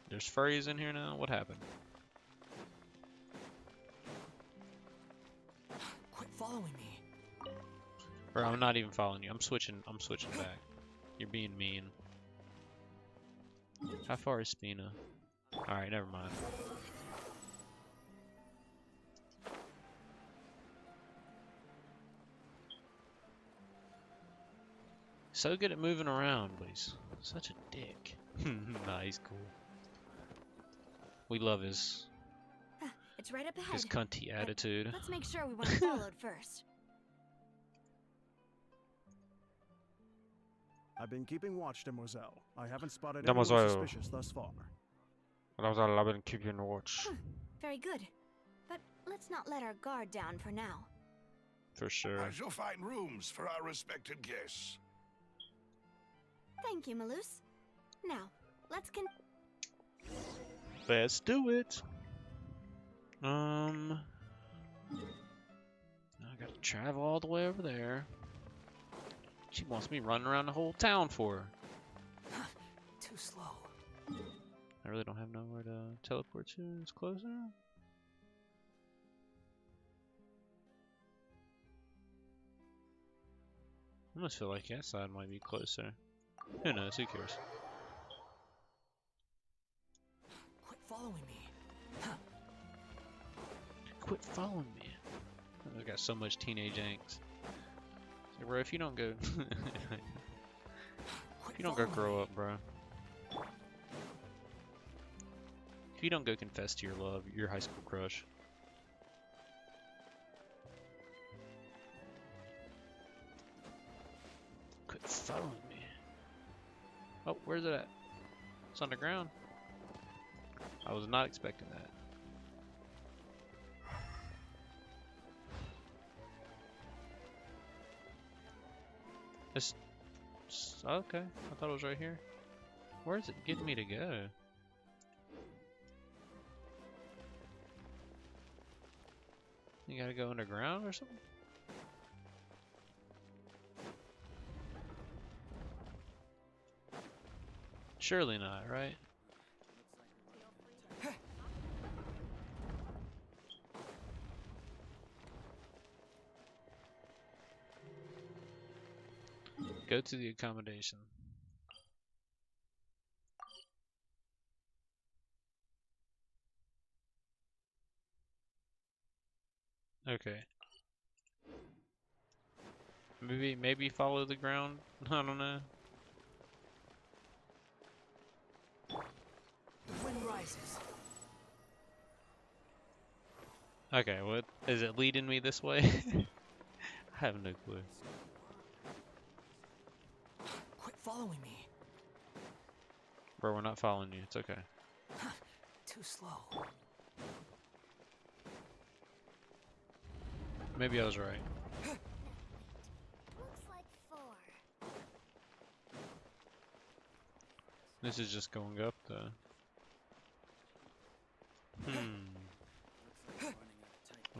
There's furries in here now? What happened? Quit following me. Or I'm not even following you. I'm switching back. You're being mean. How far is Spina? Alright, never mind. So good at moving around, but he's such a dick. Nah, he's cool. We love his It's right up ahead. cunty attitude. Let's make sure we weren't followed first. I've been keeping watch, Demoiselle. I haven't spotted Demoiselle. anyone suspicious thus far. I've been keeping watch. Very good. But let's not let our guard down for now. For sure. I shall find rooms for our respected guests. Thank you, Malus. Now, let's Let's do it. I gotta travel all the way over there. She wants me running around the whole town for her. Too slow. I really don't have nowhere to teleport to. It's closer. I almost feel like that side might be closer. Who knows? Who cares? Quit following me. Quit following me. I got so much teenage angst. It's like, bro, if you don't go, if you don't go grow up, bro. If you don't go confess to your love, your high school crush. Quit following me. Oh, where's it at? It's underground. I was not expecting that. This. Okay, I thought it was right here. Where is it getting me to go? You gotta go underground or something? Surely not, right? Go to the accommodation. Okay. Maybe follow the ground. I don't know. The wind rises. Okay, what is it leading me this way? I have no clue. Quit following me. Bro, we're not following you. It's okay. Too slow. Maybe I was right. Looks like 4. This is just going up though.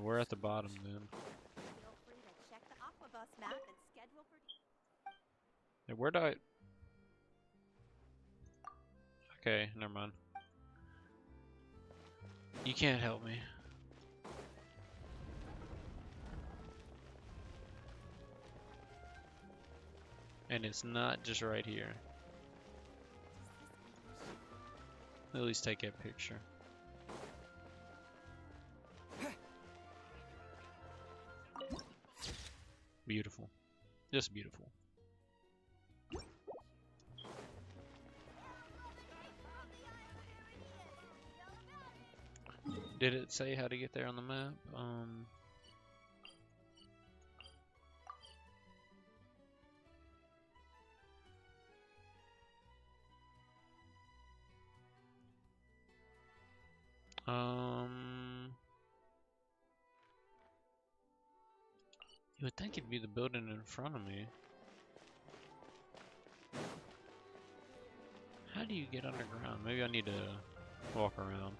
We're at the bottom then. Feel free to check the Aquabus map and schedule for... Hey, where do I... Okay, never mind. You can't help me. And it's not just right here. At least take a picture. Beautiful. Just beautiful. Did it say how to get there on the map? You would think it'd be the building in front of me. How do you get underground? Maybe I need to walk around.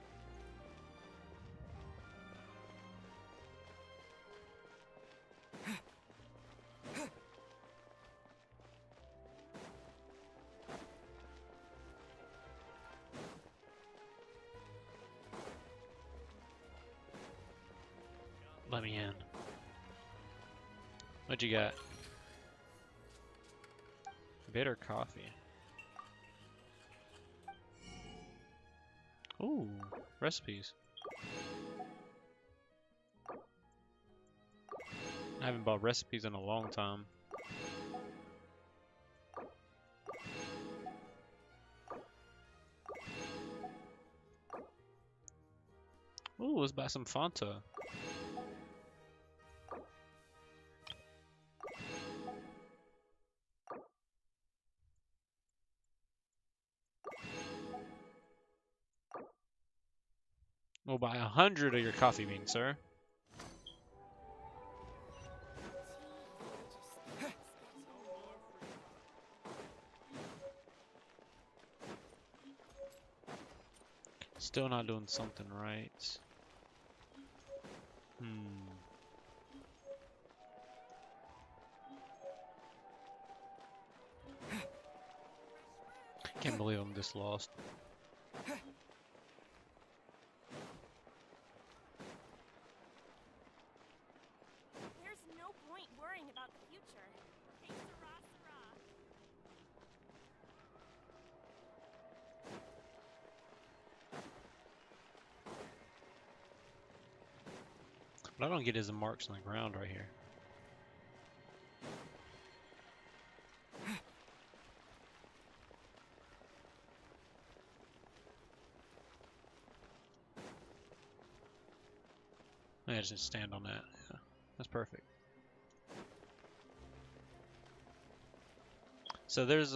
Let me in. What you got? Bitter coffee. Ooh, recipes. I haven't bought recipes in a long time. Ooh, let's buy some Fanta. We'll buy 100 of your coffee beans, sir. Still not doing something right. Can't believe I'm this lost. There's no point worrying about the future. Hey, Sarah, Sarah. What I don't get is the marks on the ground right here. I just stand on that. Yeah, that's perfect. So there's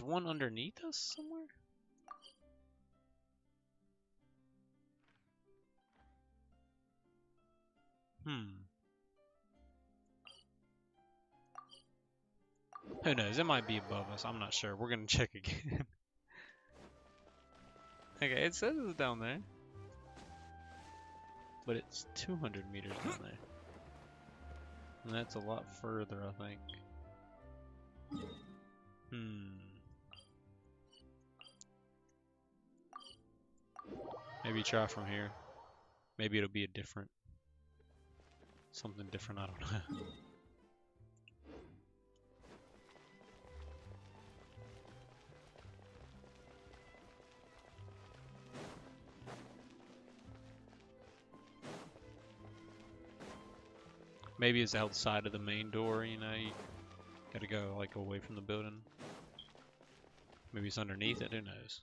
one underneath us somewhere. Who knows? It might be above us. I'm not sure. We're gonna check again. Okay, it says it's down there. But it's 200 meters down there. And that's a lot further, I think. Maybe try from here. Maybe it'll be a different... something different, I don't know. Maybe it's outside of the main door, you know, you gotta go like away from the building. Maybe it's underneath it, who knows?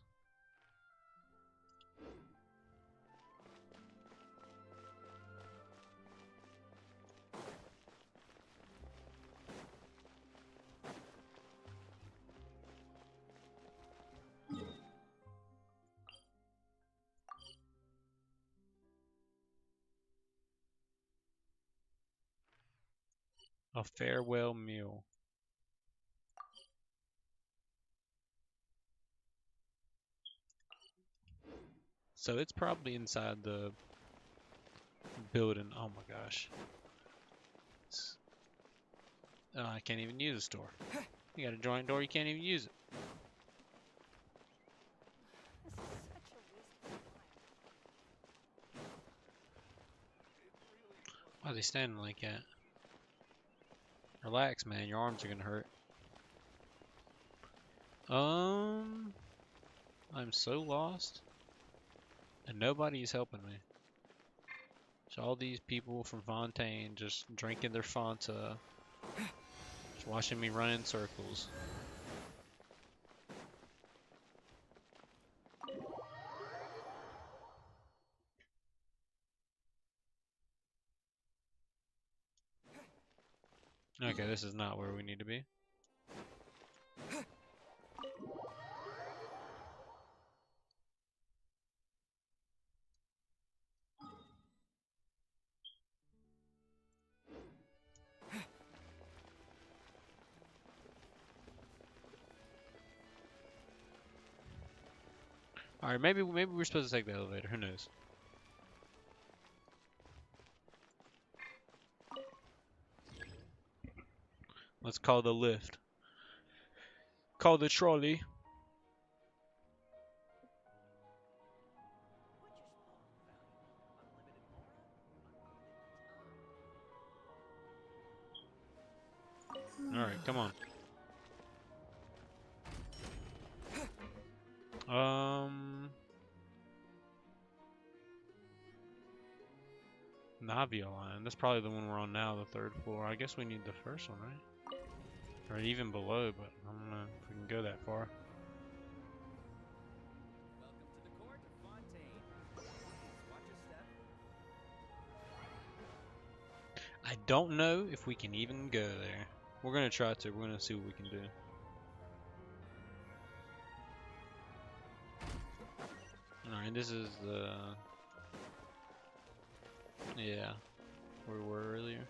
A farewell meal. So it's probably inside the building. Oh my gosh. I can't even use this door. You got a joint door, you can't even use it. This is such a waste of time. Why are they standing like that? Relax, man. Your arms are gonna hurt. I'm so lost. And nobody is helping me. So all these people from Fontaine just drinking their Fanta. Just watching me run in circles. Okay, this is not where we need to be. Alright, maybe we're supposed to take the elevator, who knows? Let's call the lift. Call the trolley. Alright, come on. Navia line. That's probably the one we're on now, the third floor. I guess we need the first one, right? Or even below, but I don't know if we can go that far. I don't know if we can even go there. We're gonna try to. We're gonna see what we can do. Alright, this is the... yeah, where we were earlier.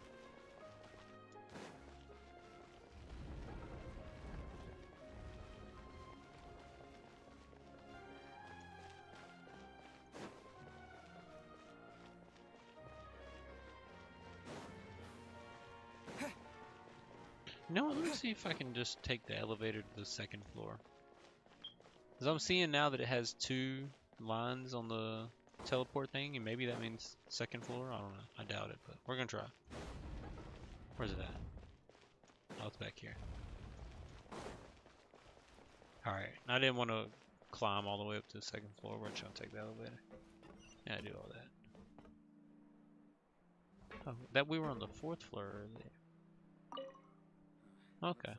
You know what, let me see if I can just take the elevator to the second floor. Because I'm seeing now that it has 2 lines on the teleport thing, and maybe that means second floor. I don't know. I doubt it, but we're gonna try. Where's it at? Oh, it's back here. Alright, I didn't want to climb all the way up to the second floor. We're trying to take the elevator. Yeah, I do all that. Oh, that we were on the 4th floor earlier. Okay.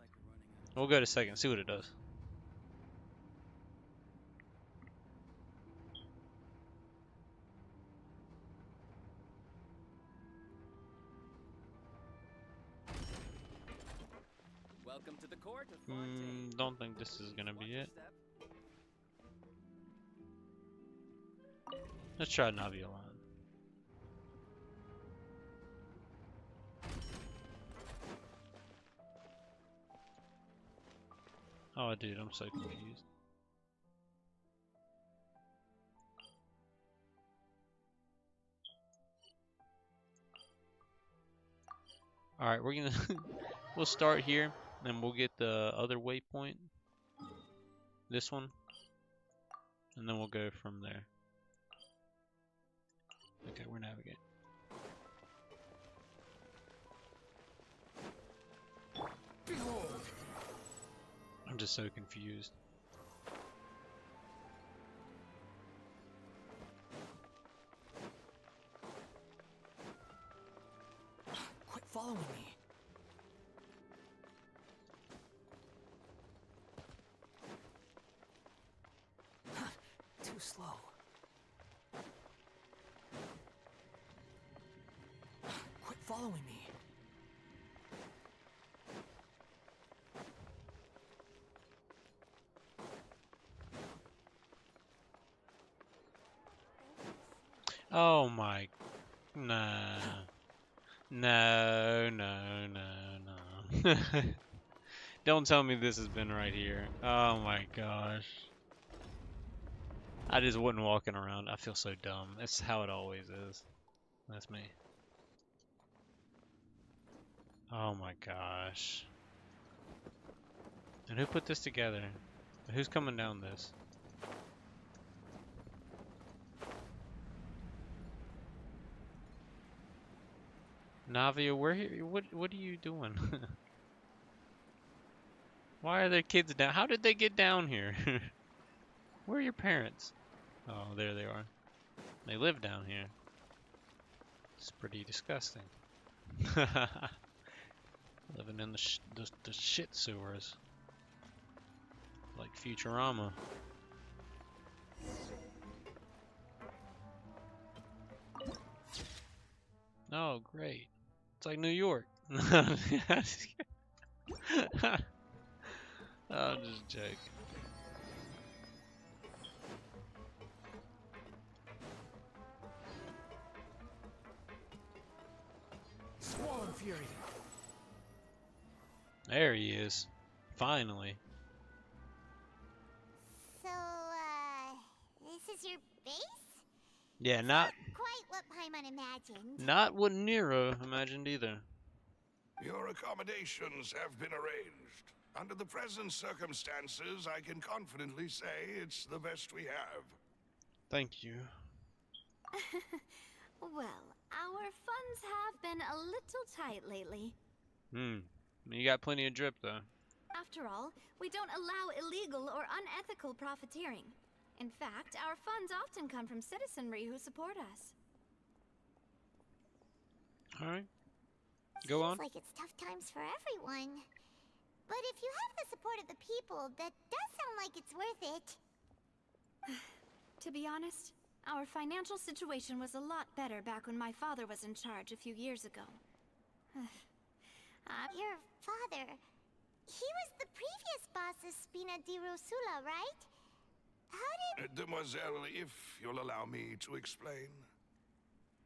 We'll go to second, see what it does. Welcome to the court of Don't think this is gonna be it. Let's try Navialan. Oh, dude, I'm so confused. Alright, we're gonna we'll start here, and we'll get the other waypoint. This one. And then we'll go from there. Okay, we're navigating. Behold! I'm just so confused. Quit following me. Too slow. Quit following me. Oh my, nah. No, no, no, no. Don't tell me this has been right here. Oh my gosh. I just wasn't walking around. I feel so dumb. That's how it always is. That's me. Oh my gosh. And who put this together? Who's coming down this? Navia, where here? What are you doing? Why are there kids down? How did they get down here? Where are your parents? Oh, there they are. They live down here. It's pretty disgusting. Living in the shit sewers. Like Futurama. Oh, great. It's like New York. I'll just joke. Swollen Fury. There he is. Finally. So, this is your base? Yeah, not Quite what Paimon imagined. not what Nero imagined either. Your accommodations have been arranged. Under the present circumstances, I can confidently say it's the best we have. Thank you. Well, our funds have been a little tight lately. You got plenty of drip though. After all, we don't allow illegal or unethical profiteering. In fact, our funds often come from citizenry who support us. Alright. Go on. Seems like it's tough times for everyone. But if you have the support of the people, that does sound like it's worth it. To be honest, our financial situation was a lot better back when my father was in charge a few years ago. Your father, he was the previous boss of Spina di Rosula, right? How did... Demoiselle, if you'll allow me to explain.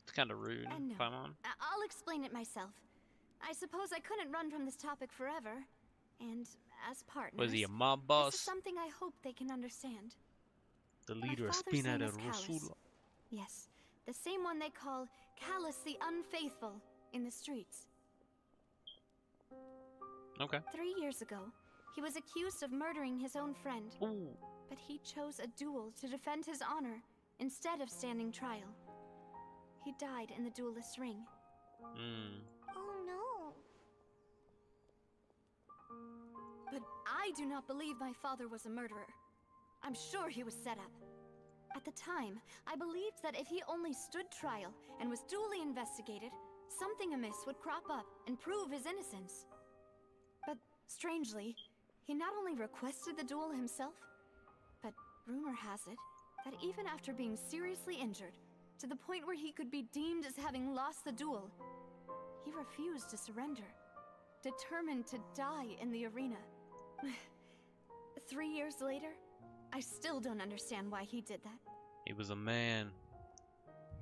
It's kind of rude. No. Come on. I'll explain it myself. I suppose I couldn't run from this topic forever. And as partners, Was he a mob this boss? is something I hope they can understand. The My leader of father's Spina name de is Callus. Rosula. Yes, the same one they call Callus the Unfaithful in the streets. Okay. 3 years ago, he was accused of murdering his own friend. Ooh. But he chose a duel to defend his honor instead of standing trial. He died in the duelist's ring. Oh no. But I do not believe my father was a murderer. I'm sure he was set up. At the time, I believed that if he only stood trial and was duly investigated, something amiss would crop up and prove his innocence. But strangely, he not only requested the duel himself, but rumor has it that even after being seriously injured, to the point where he could be deemed as having lost the duel, he refused to surrender, determined to die in the arena. 3 years later, I still don't understand why he did that. He was a man.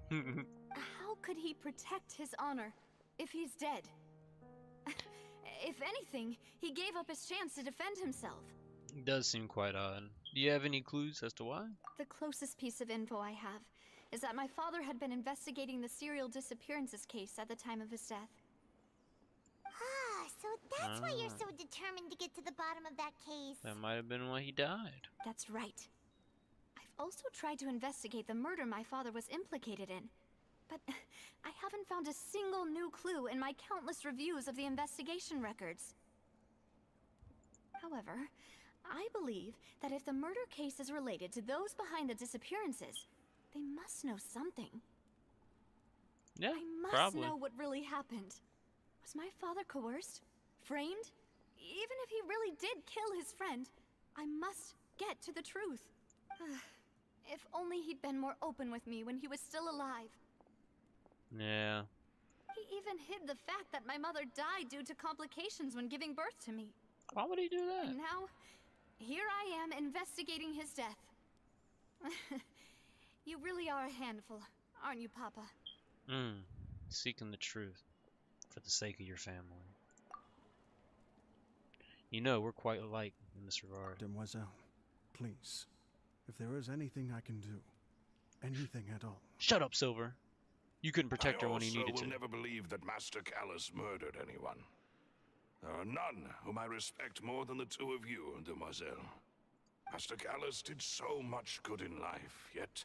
How could he protect his honor if he's dead? If anything, he gave up his chance to defend himself. It does seem quite odd. Do you have any clues as to why? The closest piece of info I have is that my father had been investigating the serial disappearances case at the time of his death. Ah, so that's why you're so determined to get to the bottom of that case. That might have been why he died. That's right. I've also tried to investigate the murder my father was implicated in, but I haven't found a single new clue in my countless reviews of the investigation records. However, I believe that if the murder case is related to those behind the disappearances, they must know something. Yeah, I must probably. know what really happened. Was my father coerced? Framed? Even if he really did kill his friend, I must get to the truth. If only he'd been more open with me when he was still alive. Yeah. He even hid the fact that my mother died due to complications when giving birth to me. Why would he do that? And now, here I am investigating his death. You really are a handful, aren't you, Papa? Seeking the truth for the sake of your family. You know, we're quite alike in this regard. Demoiselle, please, if there is anything I can do, anything at all. Shut up, Silver. You couldn't protect her when you needed I also to. will never believe that Master Callus murdered anyone. There are none whom I respect more than the two of you, Demoiselle. Master Callus did so much good in life, yet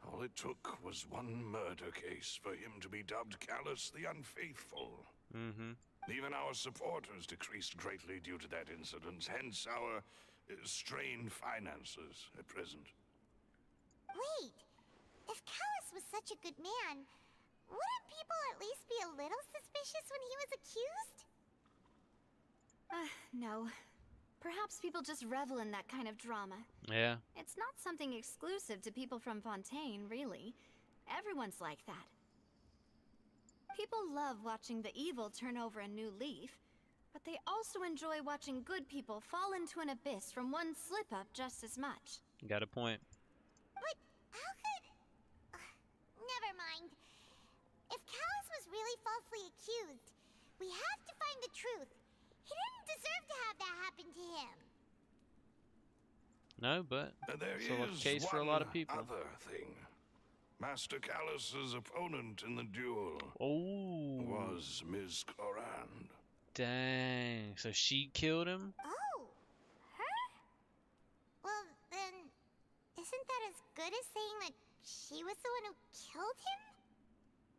all it took was one murder case for him to be dubbed Callus the Unfaithful. Even our supporters decreased greatly due to that incident, hence our strained finances at present. Wait, if Callus was such a good man, wouldn't people at least be a little suspicious when he was accused? No. Perhaps people just revel in that kind of drama. Yeah. It's not something exclusive to people from Fontaine, really. Everyone's like that. People love watching the evil turn over a new leaf, but they also enjoy watching good people fall into an abyss from one slip-up just as much. Got a point. But how could... never mind. If Callus was really falsely accused, we have to find the truth. He didn't deserve to have that happen to him. No, but There it's a is case for a lot of people. other thing. Master Callus's opponent in the duel was Ms. Clorand. Dang. So she killed him? Oh, her? Well, then, isn't that as good as saying that she was the one who killed him?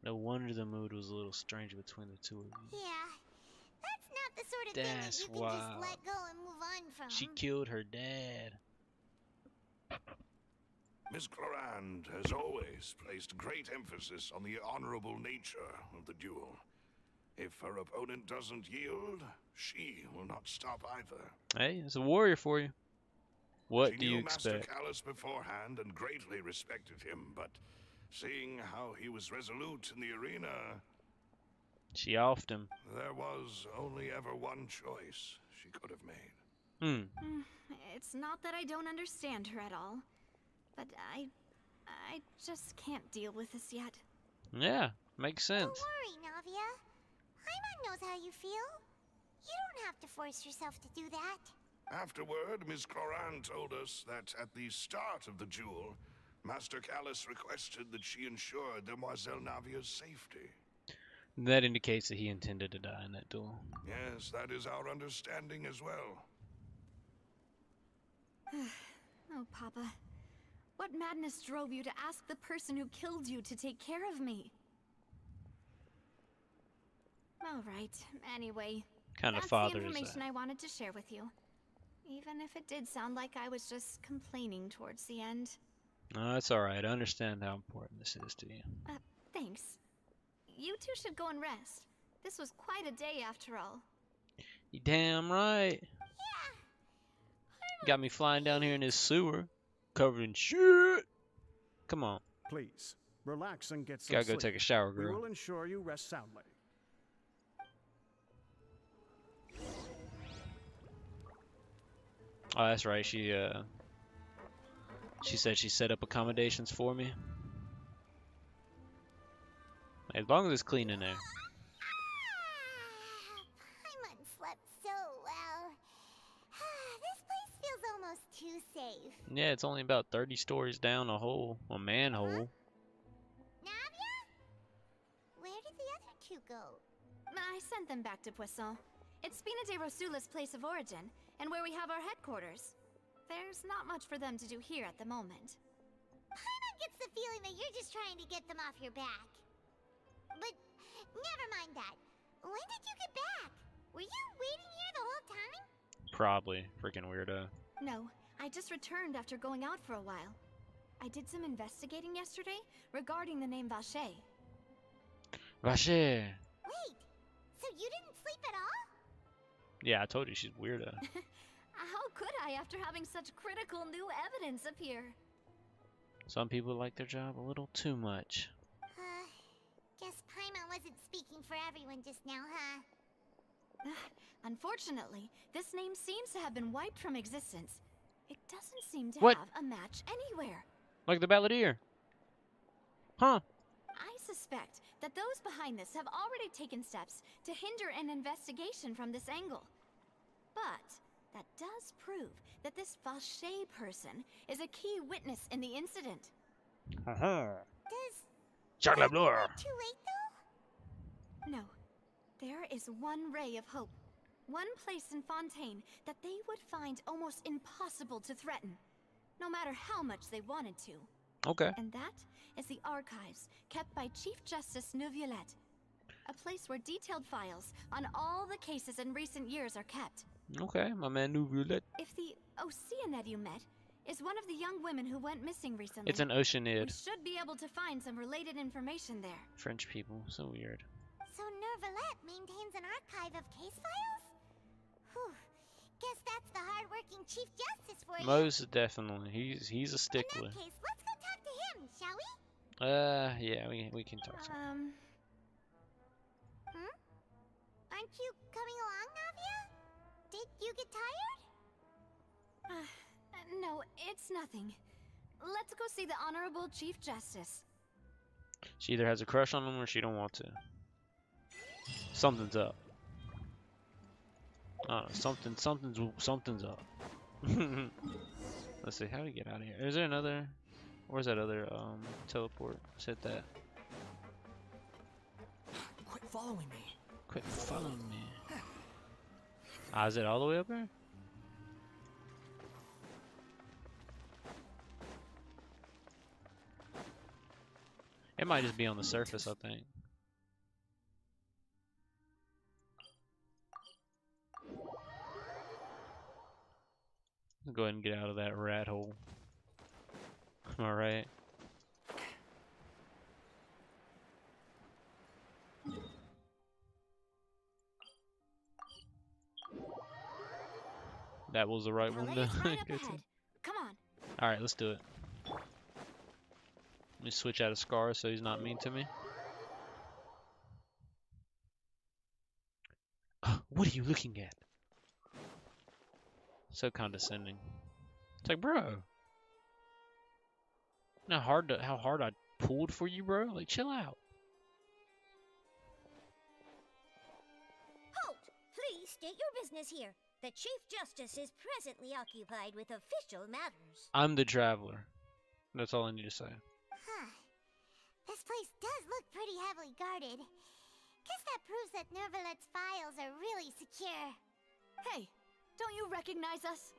No wonder the mood was a little strange between the two of you. Yeah, that's not the sort of thing that That's you can wild. just let go and move on from. She killed her dad. Ms. Clorand has always placed great emphasis on the honorable nature of the duel. If her opponent doesn't yield, she will not stop either. Hey, it's a warrior for you. What She do you knew Master expect? Callus beforehand and greatly respected him, but seeing how he was resolute in the arena, She offed him. There was only ever one choice she could have made. It's not that I don't understand her at all, but I just can't deal with this yet. Yeah, makes sense. Don't worry, Navia. Paimon knows how you feel. You don't have to force yourself to do that. Afterward, Miss Cloran told us that at the start of the duel, Master Callus requested that she ensure Demoiselle Navia's safety. That indicates that he intended to die in that duel. Yes, that is our understanding as well. Oh, Papa. What madness drove you to ask the person who killed you to take care of me? All right, anyway. Kind of That's father the is information that? I wanted to share with you. Even if it did sound like I was just complaining towards the end. No, that's alright. I understand how important this is to you. Thanks. You two should go and rest. This was quite a day after all. You damn right. Yeah. Got me flying down here in this sewer, covered in shit. Come on. Please, relax and get some Gotta go sleep. take a shower, We girl. will ensure you rest soundly. Oh, that's right. She said she set up accommodations for me. As long as it's clean in there. Paimon slept so well. This place feels almost too safe. Yeah, it's only about 30 stories down a manhole. Navia? Where did the other two go? I sent them back to Poisson. It's Spina de Rosula's place of origin, and where we have our headquarters. There's not much for them to do here at the moment. Paimon gets the feeling that you're just trying to get them off your back. But never mind that. When did you get back? Were you waiting here the whole time? Probably. Freaking weirdo. No, I just returned after going out for a while. I did some investigating yesterday regarding the name Vacher. Vacher. Wait, so you didn't sleep at all? Yeah, I told you she's weirdo. How could I after having such critical new evidence appear? Some people like their job a little too much. Guess Paimon wasn't speaking for everyone just now, huh? Unfortunately, this name seems to have been wiped from existence. It doesn't seem to What? have a match anywhere. Like the Balladeer. Huh. I suspect that those behind this have already taken steps to hinder an investigation from this angle. But that does prove that this Vacher person is a key witness in the incident. Does Charlie that mean Blur. we're too late, though? No. There is one ray of hope. One place in Fontaine that they would find almost impossible to threaten, no matter how much they wanted to. Okay. And that is the archives kept by Chief Justice Neuvillette. A place where detailed files on all the cases in recent years are kept. Okay, my man Neuvillette. If the Oceanid you met is one of the young women who went missing recently, It's an we Oceanid. should be able to find some related information there. French people, so weird. So Neuvillette maintains an archive of case files? Whew. Guess that's the hard-working Chief Justice for you. Most definitely. He's a In that stickler. case, let's go talk to him, shall we? Yeah, we can talk to him. Aren't you coming along, Navia? Did you get tired? No, it's nothing. Let's go see the Honorable Chief Justice. She either has a crush on him or she don't want to. Something's up. I don't know, something's up. Let's see, how do we get out of here? Is there another? Where's that other teleport? Let's hit that. Quit following me. Quit following me. Ah, is it all the way up there? It might just be on the surface, I think. Go ahead and get out of that rat hole. Am I right? That was the right one to Valet's right up go to. ahead. Come on. Alright, let's do it. Let me switch out of Scar so he's not mean to me. What are you looking at? So condescending. It's like, bro. How hard I pulled for you, bro? Like, chill out. Halt! Please state your business here. The Chief Justice is presently occupied with official matters. I'm the traveler. That's all I need to say. Huh. This place does look pretty heavily guarded. Guess that proves that Nervalet's files are really secure. Hey, don't you recognize us?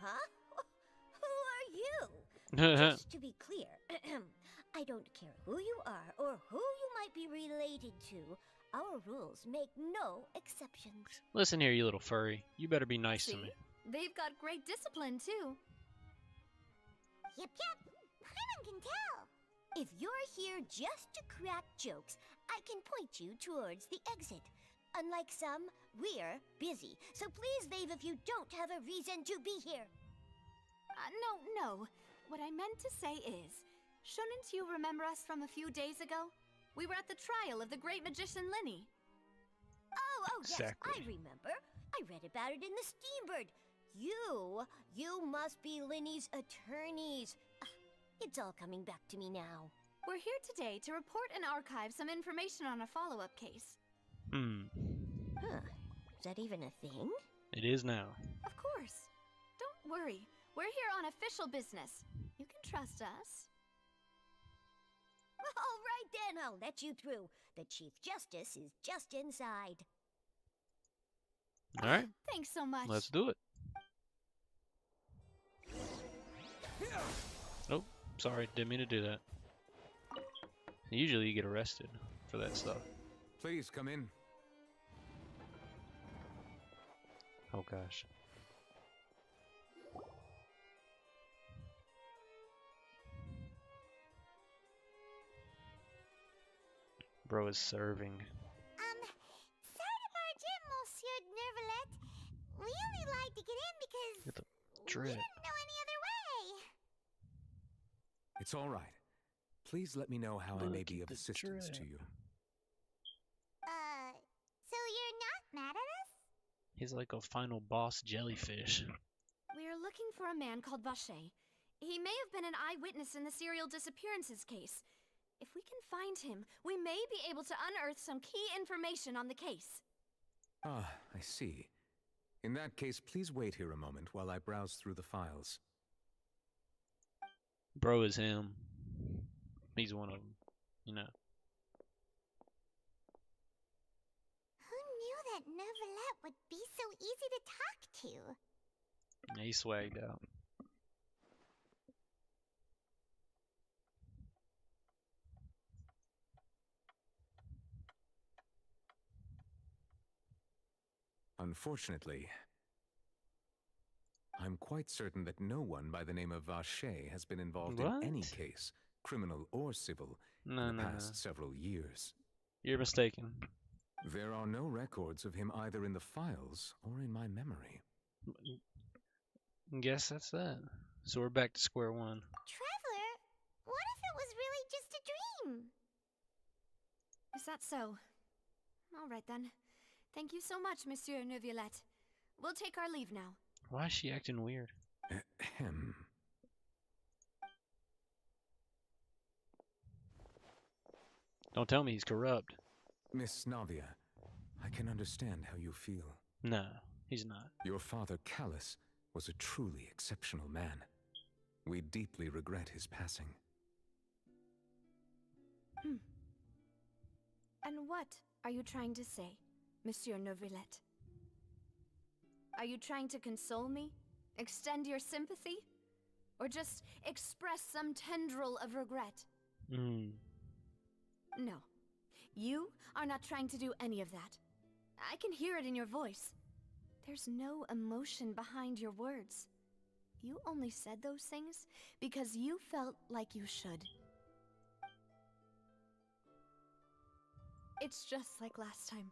Huh? Who are you? Just to be clear, I don't care who you are or who you might be related to. Our rules make no exceptions. Listen here, you little furry. You better be nice See? to me. They've got great discipline, too. Yep. Paimon can tell. If you're here just to crack jokes, I can point you towards the exit. Unlike some, we're busy, so please leave if you don't have a reason to be here. No. What I meant to say is, shouldn't you remember us from a few days ago? We were at the trial of the great magician Linny. Oh, yes, Exactly. I remember. I read about it in the Steambird. You must be Linny's attorneys. It's all coming back to me now. We're here today to report and archive some information on a follow-up case. Huh. Is that even a thing? It is now. Of course. Don't worry. We're here on official business. You can trust us. All right then, I'll let you through. The Chief Justice is just inside. All right. Thanks so much. Let's do it. Oh, sorry. Didn't mean to do that. Usually you get arrested for that stuff. Please come in. Oh, gosh. Bro is serving. Sorry to barge in, Monsieur Nervalet. We only lied to get in because Get the we dread. didn't know any other way. It's all right. Please let me know how I may Look be at of the assistance to dread. you. So you're not mad at us? He's like a final boss jellyfish. We're looking for a man called Vacher. He may have been an eyewitness in the serial disappearances case. If we can find him, we may be able to unearth some key information on the case. Ah, I see. In that case, please wait here a moment while I browse through the files. Bro is him. He's one of them, you know. Who knew that Nervalet would be so easy to talk to? Yeah, he swagged out. Unfortunately, I'm quite certain that no one by the name of Vacher has been involved What? in any case, criminal or civil, No, in the no, past no. several years. You're mistaken. There are no records of him either in the files or in my memory. Guess that's that. So we're back to square one. Traveler, what if it was really just a dream? Is that so? All right then. Thank you so much, Monsieur Neuvillette. We'll take our leave now. Why is she acting weird? Ahem. Don't tell me he's corrupt. Miss Navia, I can understand how you feel. No, he's not. Your father, Callus, was a truly exceptional man. We deeply regret his passing. And what are you trying to say, Monsieur Neuvillette? Are you trying to console me? Extend your sympathy? Or just express some tendril of regret? No. You are not trying to do any of that. I can hear it in your voice. There's no emotion behind your words. You only said those things because you felt like you should. It's just like last time.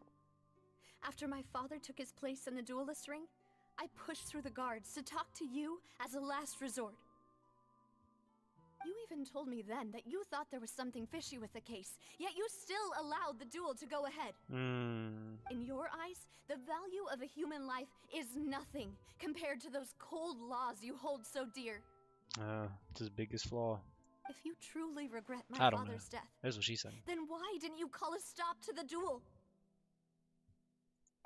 After my father took his place in the duelist ring, I pushed through the guards to talk to you as a last resort. You even told me then that you thought there was something fishy with the case, yet you still allowed the duel to go ahead. In your eyes, the value of a human life is nothing compared to those cold laws you hold so dear. It's his biggest flaw. If you truly regret my I don't know. father's death, That's what she said. then why didn't you call a stop to the duel?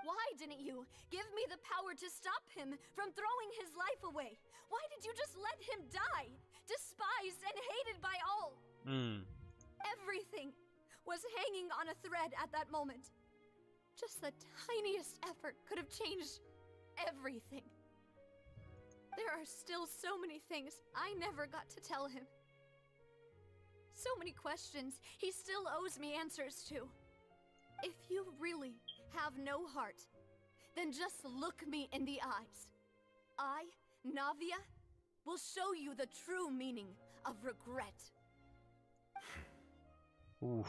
Why didn't you give me the power to stop him from throwing his life away? Why did you just let him die, despised and hated by all? Everything was hanging on a thread at that moment. Just the tiniest effort could have changed everything. There are still so many things I never got to tell him. So many questions he still owes me answers to. If you really have no heart, then just look me in the eyes. I, Navia, will show you the true meaning of regret. Oof.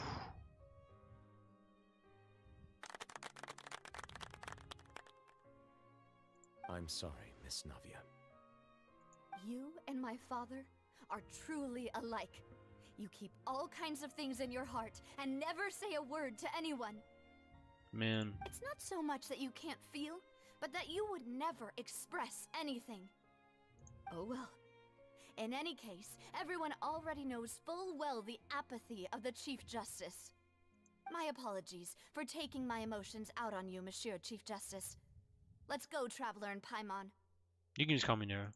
I'm sorry, Miss Navia. You and my father are truly alike. You keep all kinds of things in your heart and never say a word to anyone. Man. It's not so much that you can't feel, but that you would never express anything. Oh well. In any case, everyone already knows full well the apathy of the Chief Justice. My apologies for taking my emotions out on you, Monsieur Chief Justice. Let's go, Traveler and Paimon. You can just call me Nero.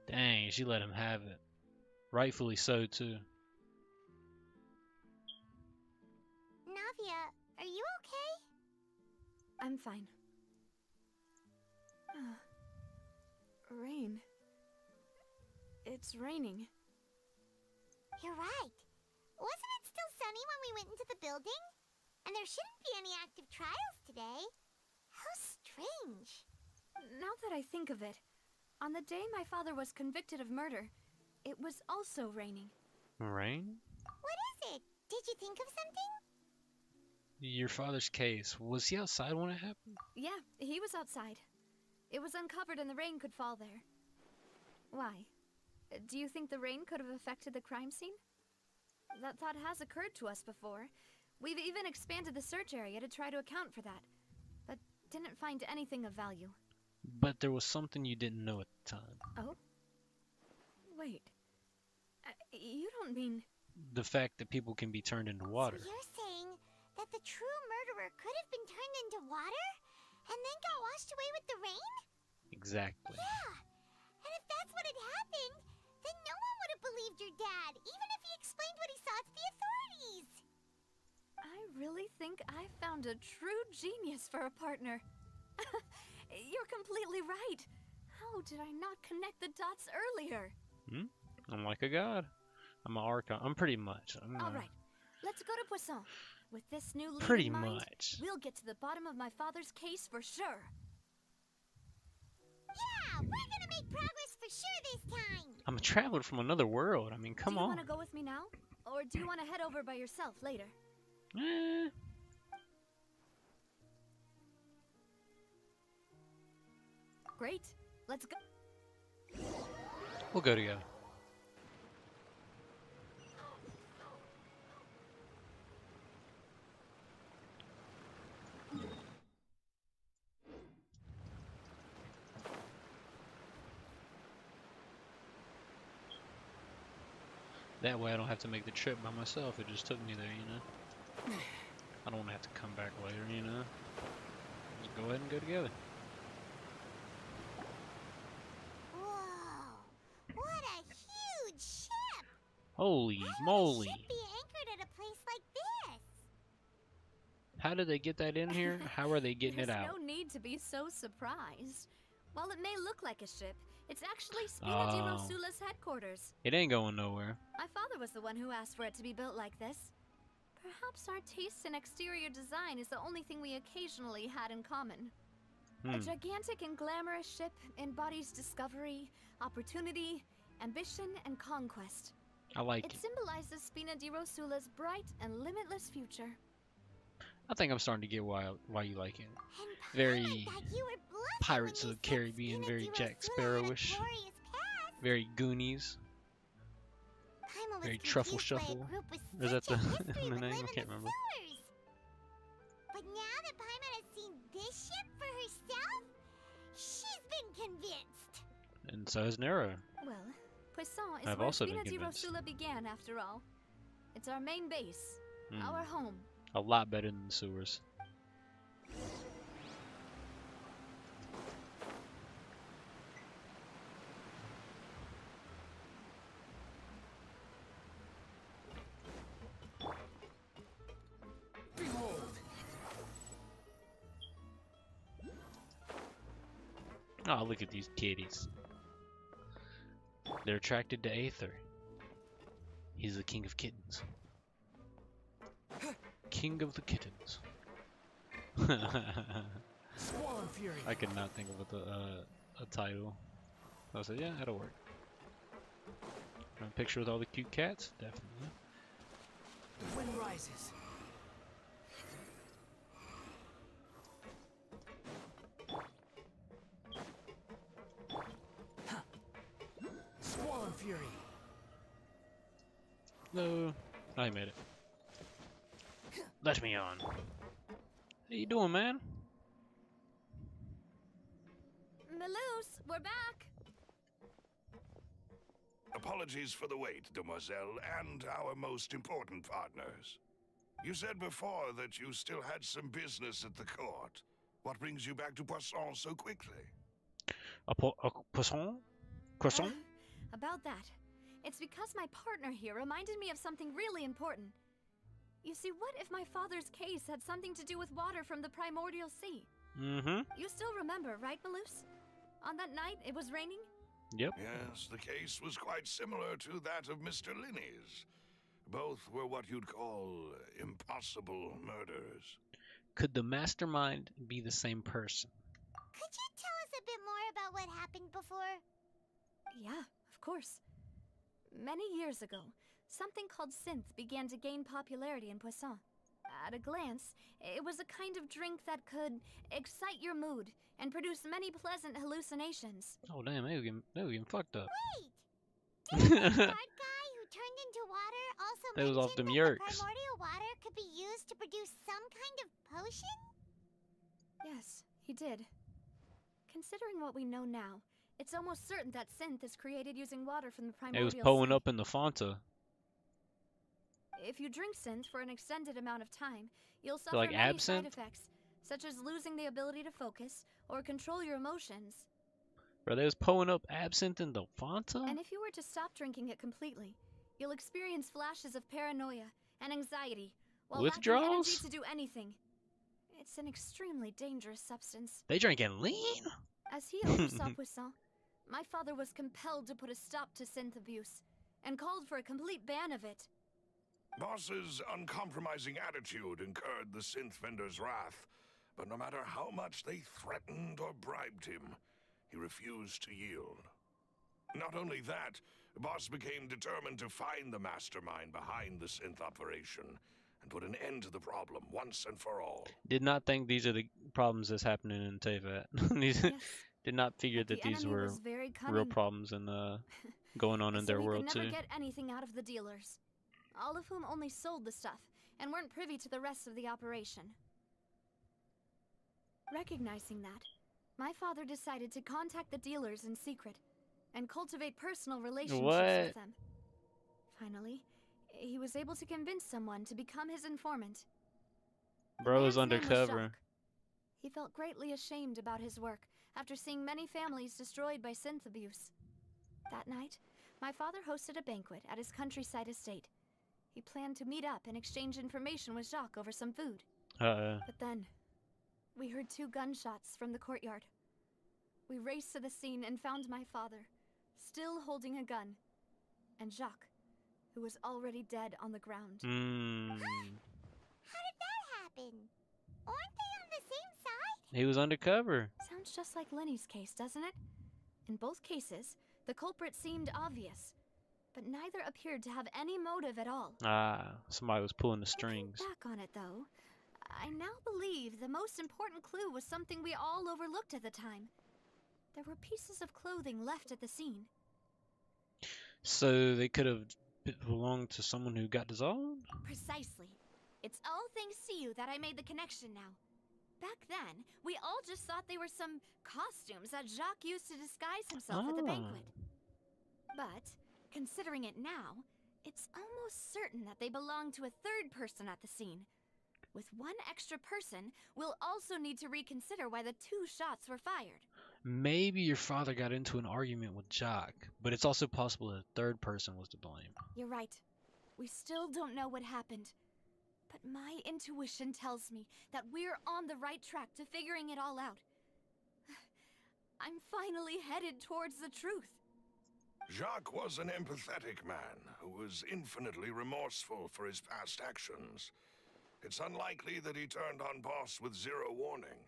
Dang, she let him have it. Rightfully so, too. Navia, are you okay? I'm fine. Rain. It's raining. You're right. Wasn't it still sunny when we went into the building? And there shouldn't be any active trials today. How strange. Now that I think of it, on the day my father was convicted of murder, it was also raining. Rain? What is it? Did you think of something? Your father's case. Was he outside when it happened? Yeah, he was outside. It was uncovered and the rain could fall there. Why? Do you think the rain could have affected the crime scene? That thought has occurred to us before. We've even expanded the search area to try to account for that, but didn't find anything of value. But there was something you didn't know at the time. Oh? Wait. You don't mean... The fact that people can be turned into water. So you're saying that the true murderer could have been turned into water? And then got washed away with the rain? Exactly. Yeah. And if that's what had happened, then no one would have believed your dad, even if he explained what he saw to the authorities. I really think I found a true genius for a partner. You're completely right. How did I not connect the dots earlier? I'm like a god. I'm an archon. I'm pretty much. All right, let's go to Poisson. With this new lead Pretty in mind, much. we'll get to the bottom of my father's case for sure. Yeah, we're gonna make progress for sure this time. I'm a traveler from another world. I mean, come on. Do you on. want to go with me now? Or do you want to head over by yourself later? Great. Let's go. We'll go together. That way I don't have to make the trip by myself. It just took me there, you know. I don't want to have to come back later, you know. Just go ahead and go together. Whoa! What a huge ship! Holy How moly! would a ship be anchored at a place like this? How did they get that in here? How are they getting it out? There's no need to be so surprised. While it may look like a ship, it's actually Spina di Rosula's headquarters. It ain't going nowhere. My father was the one who asked for it to be built like this. Perhaps our taste in exterior design is the only thing we occasionally had in common. A gigantic and glamorous ship embodies discovery, opportunity, ambition, and conquest. I like it. It symbolizes Spina di Rosula's bright and limitless future. I think I'm starting to get why you like it. And Very Paimon thought you were bluffing Pirates when of you the said Caribbean, very Spinazzo's Jack Zula had a Sparrowish, glorious past. very Goonies, Paimon was very Truffle confused why a Shuffle. group with Is that such the, a history the would name? live I in can't the remember. sewers. But now that Paimon has seen this ship for herself, she's been convinced. And so has Nero. Well, Poisson is I've where also been Spinazzi convinced. Rosula began, after all. It's our main base, our home. A lot better than the sewers. Behold! Oh, look at these kitties. They're attracted to Aether. He's the king of kittens. King of the kittens. Swarm Fury! I could not think of a title. I said, yeah, that'll work. A picture with all the cute cats? Definitely. The wind rises. Swarm Fury! No, I made it. Let me on. How you doing, man? Malouse, we're back! Apologies for the wait, demoiselle, and our most important partners. You said before that you still had some business at the court. What brings you back to Poisson so quickly? A croissant? Croissant? About that. It's because my partner here reminded me of something really important. You see, what if my father's case had something to do with water from the primordial sea? Mm-hmm. You still remember, right, Malouse? On that night, it was raining? Yep. Yes, the case was quite similar to that of Mr. Linney's. Both were what you'd call impossible murders. Could the mastermind be the same person? Could you tell us a bit more about what happened before? Yeah, of course. Many years ago, something called synth began to gain popularity in Poisson. At a glance, it was a kind of drink that could excite your mood and produce many pleasant hallucinations. Oh damn, they were getting fucked up. Wait! Didn't the guard guy who turned into water also That was mention off them that yerks. the primordial water could be used to produce some kind of potion? Yes, he did. Considering what we know now, it's almost certain that synth is created using water from the primordial It was pulling sea. up in the Fanta. If you drink synth for an extended amount of time, you'll suffer like many side absinthe? effects, such as losing the ability to focus or control your emotions. Bro, they was pulling up absinthe in the Fanta? And if you were to stop drinking it completely, you'll experience flashes of paranoia and anxiety while lacking energy Withdrawals? to do anything. It's an extremely dangerous substance. They drinking lean? As he oversaw Poisson, my father was compelled to put a stop to synth abuse and called for a complete ban of it. Boss's uncompromising attitude incurred the synth vendor's wrath, but no matter how much they threatened or bribed him, he refused to yield. Not only that, Boss became determined to find the mastermind behind the synth operation and put an end to the problem once and for all. Did not think these are the problems that's happening in Teyvat. These Yes, did not figure but that the these enemy were was very cunning, real problems and going on in so their he world could never too. get anything out of the dealers, all of whom only sold the stuff and weren't privy to the rest of the operation. Recognizing that, my father decided to contact the dealers in secret and cultivate personal relationships What? with them. Finally, he was able to convince someone to become his informant. The Bro was man's name undercover. Jacques. He felt greatly ashamed about his work after seeing many families destroyed by synth abuse. That night, my father hosted a banquet at his countryside estate. He planned to meet up and exchange information with Jacques over some food. But then, we heard 2 gunshots from the courtyard. We raced to the scene and found my father, still holding a gun, and Jacques, who was already dead on the ground. How did that happen? Aren't they on the same side? He was undercover. Sounds just like Lenny's case, doesn't it? In both cases, the culprit seemed obvious, but neither appeared to have any motive at all. Somebody was pulling the strings. Looking back on it, though, I now believe the most important clue was something we all overlooked at the time. There were pieces of clothing left at the scene. So they could have belonged to someone who got dissolved? Precisely. It's all thanks to you that I made the connection now. Back then, we all just thought they were some costumes that Jacques used to disguise himself at the banquet. But, considering it now, it's almost certain that they belong to a third person at the scene. With one extra person, we'll also need to reconsider why the 2 shots were fired. Maybe your father got into an argument with Jock, but it's also possible that a third person was to blame. You're right. We still don't know what happened. But my intuition tells me that we're on the right track to figuring it all out. I'm finally headed towards the truth. Jacques was an empathetic man who was infinitely remorseful for his past actions. It's unlikely that he turned on Boss with zero warning.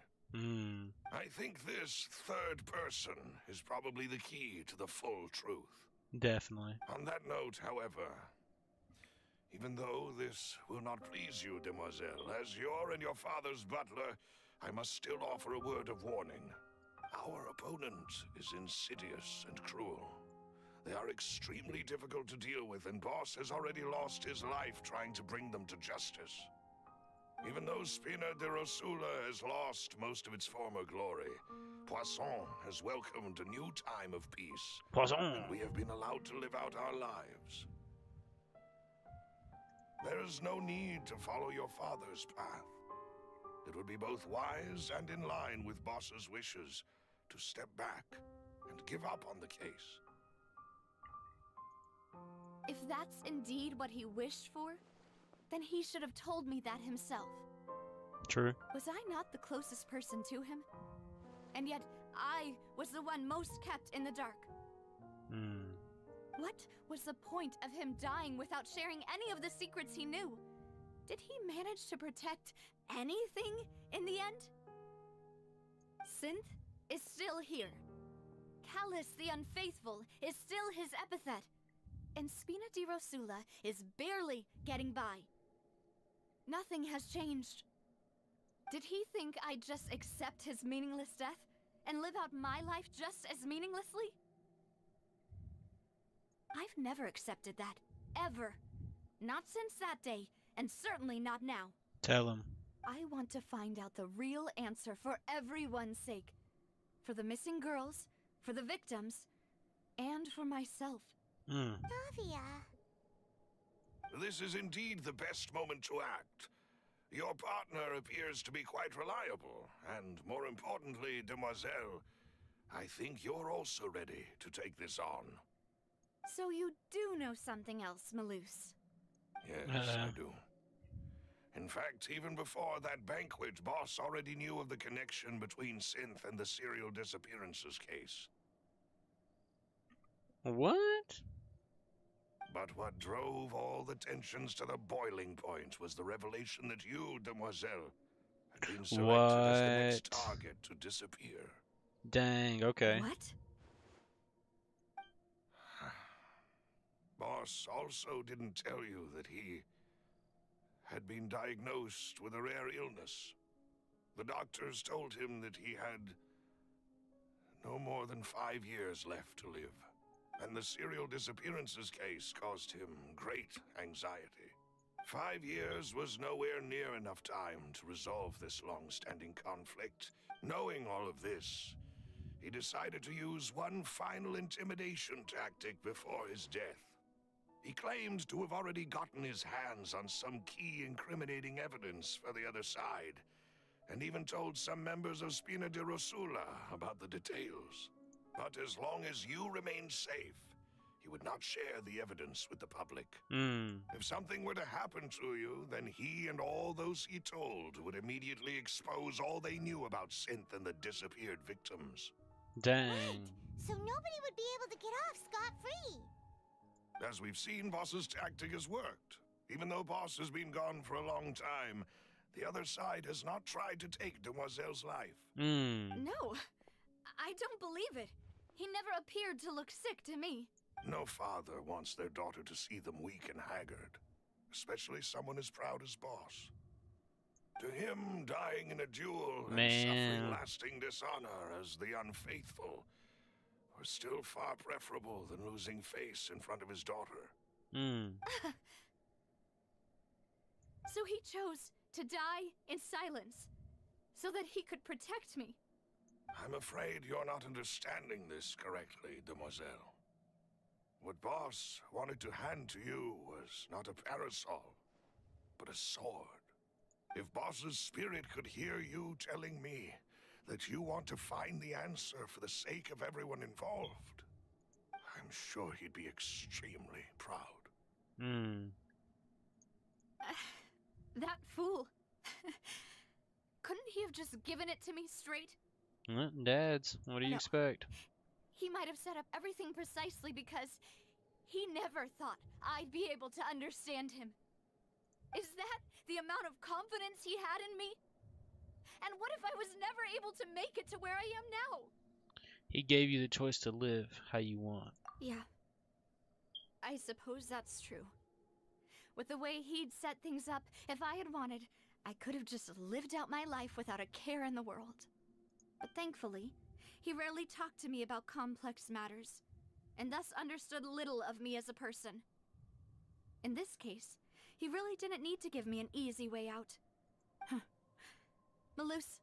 I think this third person is probably the key to the full truth. Definitely. On that note, however, even though this will not please you, demoiselle, as your and your father's butler, I must still offer a word of warning. Our opponent is insidious and cruel. They are extremely difficult to deal with, and Boss has already lost his life trying to bring them to justice. Even though Spina de Rosula has lost most of its former glory, Poisson has welcomed a new time of peace. Poisson! And we have been allowed to live out our lives. There is no need to follow your father's path. It would be both wise and in line with Boss's wishes to step back and give up on the case. If that's indeed what he wished for, then he should have told me that himself. True. Was I not the closest person to him? And yet, I was the one most kept in the dark. What was the point of him dying without sharing any of the secrets he knew? Did he manage to protect anything in the end? Synth is still here. Callus the Unfaithful is still his epithet. And Spina di Rosula is barely getting by. Nothing has changed. Did he think I'd just accept his meaningless death and live out my life just as meaninglessly? I've never accepted that. Ever. Not since that day, and certainly not now. Tell him. I want to find out the real answer for everyone's sake. For the missing girls, for the victims, and for myself. Davia. This is indeed the best moment to act. Your partner appears to be quite reliable, and more importantly, demoiselle, I think you're also ready to take this on. So you do know something else, Maloose? Yes, I do. In fact, even before that banquet, Boss already knew of the connection between Synth and the serial disappearances case. What? But what drove all the tensions to the boiling point was the revelation that you, demoiselle, had been selected as the next target to disappear. Dang, okay. What? Boss also didn't tell you that he had been diagnosed with a rare illness. The doctors told him that he had no more than 5 years left to live. And the serial disappearances case caused him great anxiety. 5 years was nowhere near enough time to resolve this long-standing conflict. Knowing all of this, he decided to use one final intimidation tactic before his death. He claimed to have already gotten his hands on some key incriminating evidence for the other side, and even told some members of Spina di Rosula about the details. But as long as you remained safe, he would not share the evidence with the public. If something were to happen to you, then he and all those he told would immediately expose all they knew about Synth and the disappeared victims. Dang. Right. So nobody would be able to get off scot-free. As we've seen, Boss's tactic has worked. Even though Boss has been gone for a long time, the other side has not tried to take Demoiselle's life. No, I don't believe it. He never appeared to look sick to me. No father wants their daughter to see them weak and haggard, especially someone as proud as Boss. To him, dying in a duel and Man. suffering lasting dishonor as the unfaithful was still far preferable than losing face in front of his daughter. So he chose to die in silence, so that he could protect me. I'm afraid you're not understanding this correctly, demoiselle. What Boss wanted to hand to you was not a parasol, but a sword. If Boss's spirit could hear you telling me that you want to find the answer for the sake of everyone involved, I'm sure he'd be extremely proud. That fool. Couldn't he have just given it to me straight? Dads, what do you expect? He might have set up everything precisely because he never thought I'd be able to understand him. Is that the amount of confidence he had in me? And what if I was never able to make it to where I am now? He gave you the choice to live how you want. Yeah. I suppose that's true. With the way he'd set things up, if I had wanted, I could have just lived out my life without a care in the world. But thankfully, he rarely talked to me about complex matters, and thus understood little of me as a person. In this case, he really didn't need to give me an easy way out. Malus,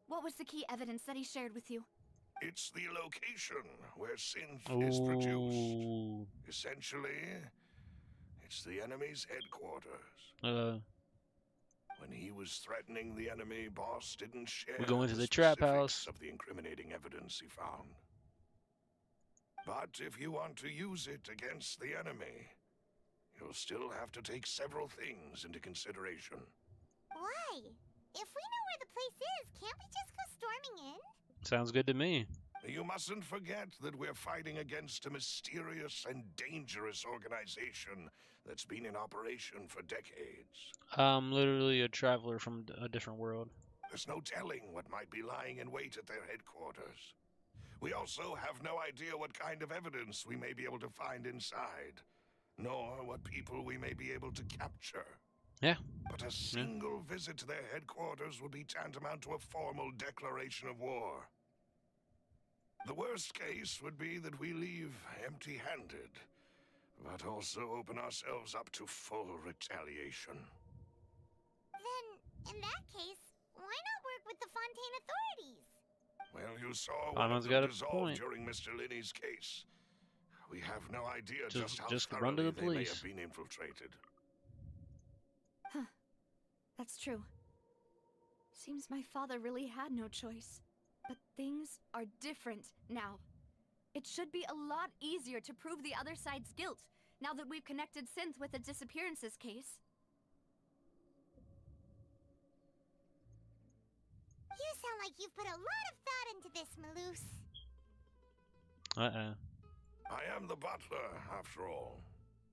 what was the key evidence that he shared with you? It's the location where synth is produced. Essentially, it's the enemy's headquarters. When he was threatening the enemy, Boss didn't share We're going to the specifics trap house of the incriminating evidence he found. But if you want to use it against the enemy, you'll still have to take several things into consideration. Why? If we know where the place is, can't we just go storming in? Sounds good to me. You mustn't forget that we're fighting against a mysterious and dangerous organization that's been in operation for decades. I'm literally a traveler from a different world. There's no telling what might be lying in wait at their headquarters. We also have no idea what kind of evidence we may be able to find inside, nor what people we may be able to capture. Yeah. But a single visit to their headquarters would be tantamount to a formal declaration of war. The worst case would be that we leave empty-handed, but also open ourselves up to full retaliation. Then, in that case, why not work with the Fontaine authorities? Well, you saw one of them dissolve during Mr. Linney's case. We have no idea just how run to the thoroughly they may police. have been infiltrated. Huh. That's true. Seems my father really had no choice. But things are different now. It should be a lot easier to prove the other side's guilt, now that we've connected Synth with the disappearances case. You sound like you've put a lot of thought into this, Malus. I am the butler, after all.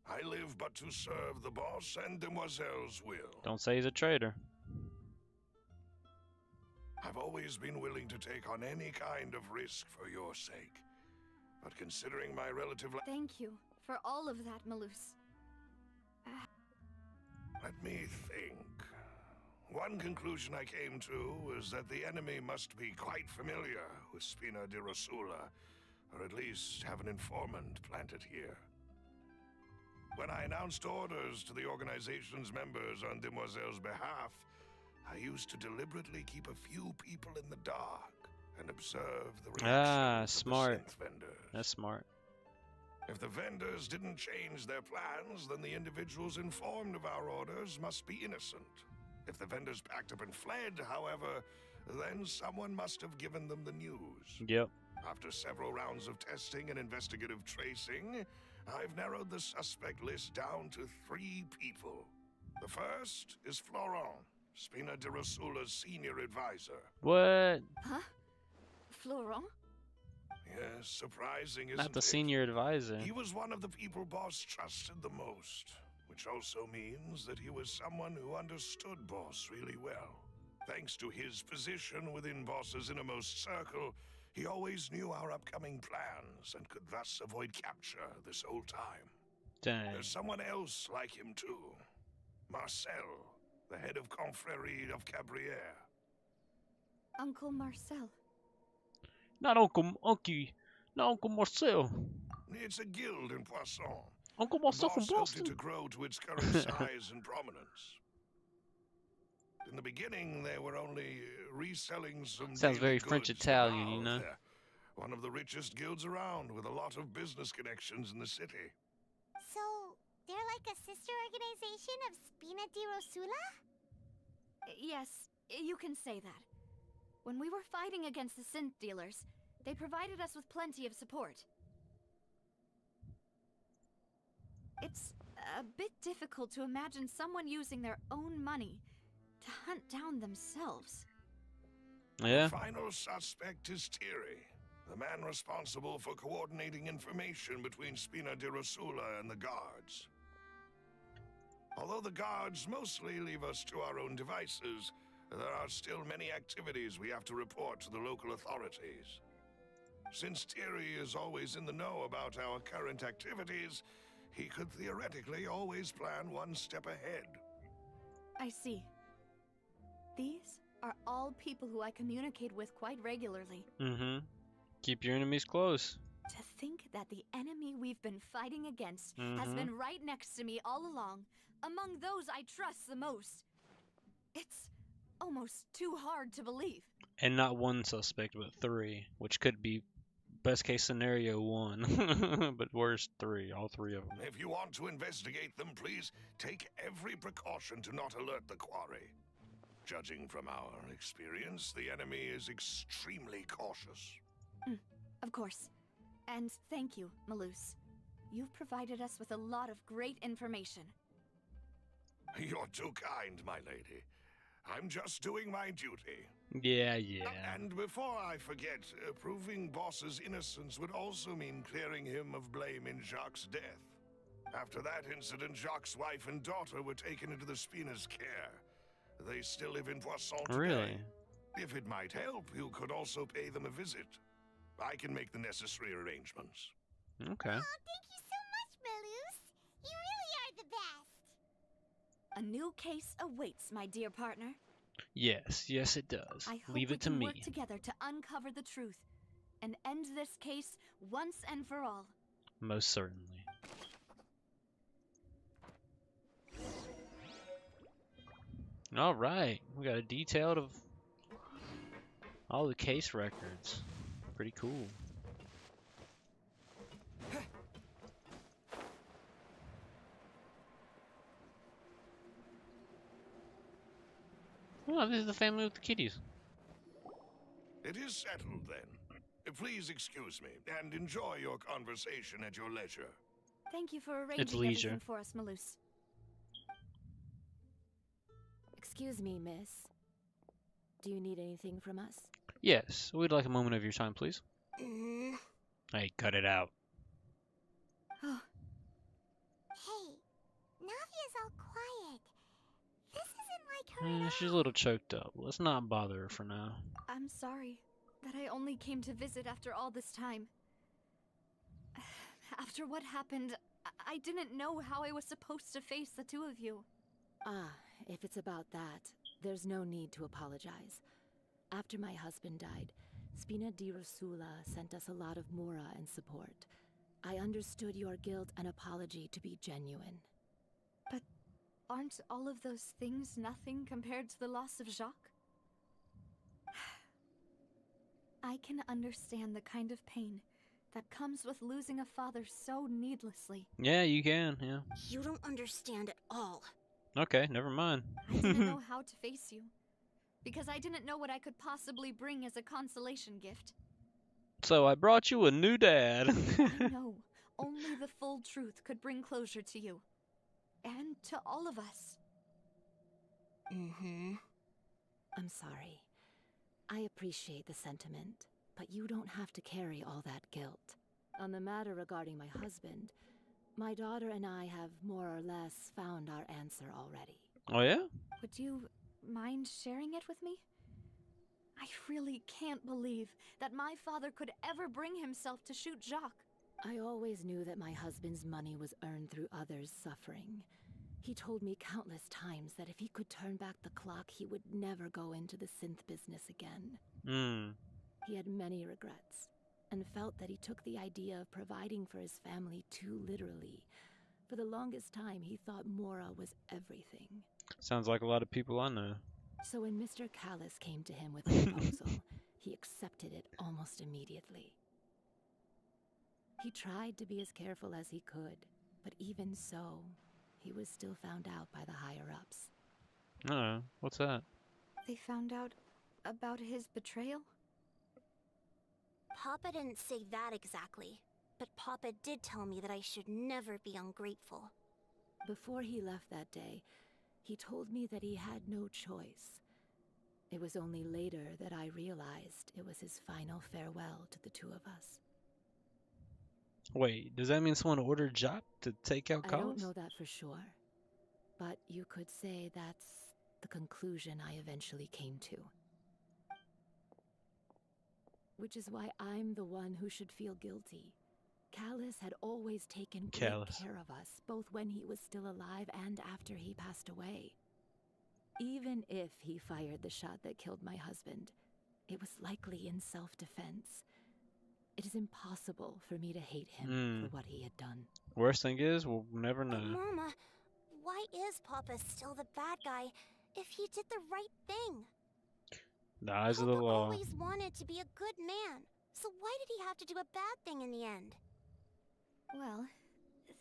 I live but to serve the boss and Demoiselle's will. Don't say he's a traitor. I've always been willing to take on any kind of risk for your sake. But considering my relative... Thank you for all of that, Malus. Let me think. One conclusion I came to was that the enemy must be quite familiar with Spina di Rosula, or at least have an informant planted here. When I announced orders to the organization's members on Demoiselle's behalf, I used to deliberately keep a few people in the dark and observe the reactions of the synth vendors. That's smart. If the vendors didn't change their plans, then the individuals informed of our orders must be innocent. If the vendors packed up and fled, however, then someone must have given them the news. Yep. After several rounds of testing and investigative tracing, I've narrowed the suspect list down to 3 people. The first is Florent, Spina di Rosula's senior advisor. What? Huh? Florent? Yes, surprising, isn't it? Not the senior advisor. He was one of the people Boss trusted the most, which also means that he was someone who understood Boss really well. Thanks to his position within Boss's innermost circle, he always knew our upcoming plans and could thus avoid capture this whole time. Dang. There's someone else like him too. Marcel, the head of Confrérie of Cabriere. Uncle Marcel. Not Uncle Marcel. It's a guild in Poisson. Uncle The Marcel from boss helped it Boston. to grow to its current size and prominence. In the beginning, they were only reselling some Sounds very daily French goods, Italian, but you now know. they're one of the richest guilds around, with a lot of business connections in the city. So, they're like a sister organization of Spina di Rosula? Yes, you can say that. When we were fighting against the synth dealers, they provided us with plenty of support. It's a bit difficult to imagine someone using their own money to hunt down themselves. Yeah. The final suspect is Thierry, the man responsible for coordinating information between Spina di Rosula and the guards. Although the guards mostly leave us to our own devices, there are still many activities we have to report to the local authorities. Since Thierry is always in the know about our current activities, he could theoretically always plan one step ahead. I see. These are all people who I communicate with quite regularly. Mm-hmm. Keep your enemies close. To think that the enemy we've been fighting against has been right next to me all along, among those I trust the most. It's almost too hard to believe. And not one suspect, but 3, which could be best case scenario 1, but worst 3, all 3 of them. If you want to investigate them, please take every precaution to not alert the quarry. Judging from our experience, the enemy is extremely cautious. Of course. And thank you, Malus. You've provided us with a lot of great information. You're too kind, my lady. I'm just doing my duty. Yeah. And before I forget, proving Boss's innocence would also mean clearing him of blame in Jacques' death. After that incident, Jacques' wife and daughter were taken into the Spina's care. They still live in Poisson today. Really? If it might help, you could also pay them a visit. I can make the necessary arrangements. Okay. Oh, thank you so much, Malus. You really are the best. A new case awaits, my dear partner. Yes, it does. I hope Leave we it to can me. work together to uncover the truth and end this case once and for all. Most certainly. All right, we got a detailed of all the case records. Pretty cool. Oh, this is the family with the kitties. It is settled, then. Please excuse me, and enjoy your conversation at your leisure. Thank you for arranging leisure. everything for us, Malus. Excuse me, miss. Do you need anything from us? Yes, we'd like a moment of your time, please. Hey, cut it out. Oh, Hey, Navia's all quiet. This isn't like her at She's a all. little choked up. Let's not bother her for now. I'm sorry that I only came to visit after all this time. After what happened, I didn't know how I was supposed to face the two of you. Ah, if it's about that, there's no need to apologize. After my husband died, Spina di Rosula sent us a lot of mora and support. I understood your guilt and apology to be genuine. But aren't all of those things nothing compared to the loss of Jacques? I can understand the kind of pain that comes with losing a father so needlessly. Yeah, you can, yeah. You don't understand at all. Okay, never mind. I didn't know how to face you, because I didn't know what I could possibly bring as a consolation gift. So I brought you a new dad. I know only the full truth could bring closure to you, and to all of us. I'm sorry. I appreciate the sentiment, but you don't have to carry all that guilt. On the matter regarding my husband, my daughter and I have more or less found our answer already. Oh, yeah? Would you mind sharing it with me? I really can't believe that my father could ever bring himself to shoot Jacques. I always knew that my husband's money was earned through others' suffering. He told me countless times that if he could turn back the clock, he would never go into the synth business again. He had many regrets, and felt that he took the idea of providing for his family too literally. For the longest time, he thought Mora was everything. Sounds like a lot of people I know. So when Mr. Callis came to him with a proposal, he accepted it almost immediately. He tried to be as careful as he could, but even so, he was still found out by the higher-ups. Oh, what's that? They found out about his betrayal? Papa didn't say that exactly, but Papa did tell me that I should never be ungrateful. Before he left that day, he told me that he had no choice. It was only later that I realized it was his final farewell to the two of us. Wait, does that mean someone ordered Jock to take out Callis? I don't know that for sure, but you could say that's the conclusion I eventually came to. Which is why I'm the one who should feel guilty. Callis had always taken great care of us, both when he was still alive and after he passed away. Even if he fired the shot that killed my husband, it was likely in self-defense. It is impossible for me to hate him for what he had done. Worst thing is, we'll never know. Mama, why is Papa still the bad guy if he did the right thing? The eyes of the law. Papa always wanted to be a good man, so why did he have to do a bad thing in the end? Well,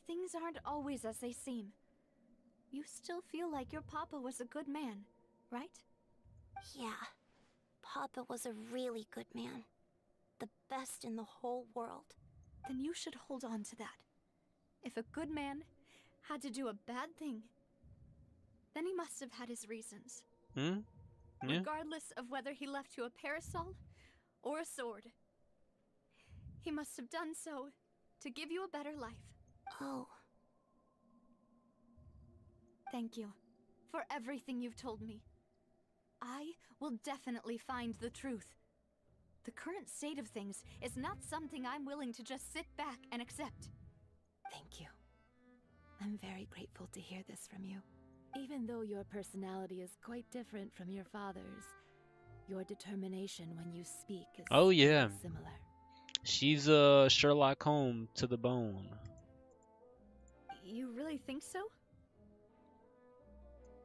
things aren't always as they seem. You still feel like your papa was a good man, right? Yeah, Papa was a really good man. The best in the whole world. Then you should hold on to that. If a good man had to do a bad thing, then he must have had his reasons. Yeah. Regardless of whether he left you a parasol or a sword. He must have done so to give you a better life. Oh. Thank you for everything you've told me. I will definitely find the truth. The current state of things is not something I'm willing to just sit back and accept. Thank you. I'm very grateful to hear this from you. Even though your personality is quite different from your father's, your determination when you speak is similar. She's Sherlock Holmes to the bone. You really think so?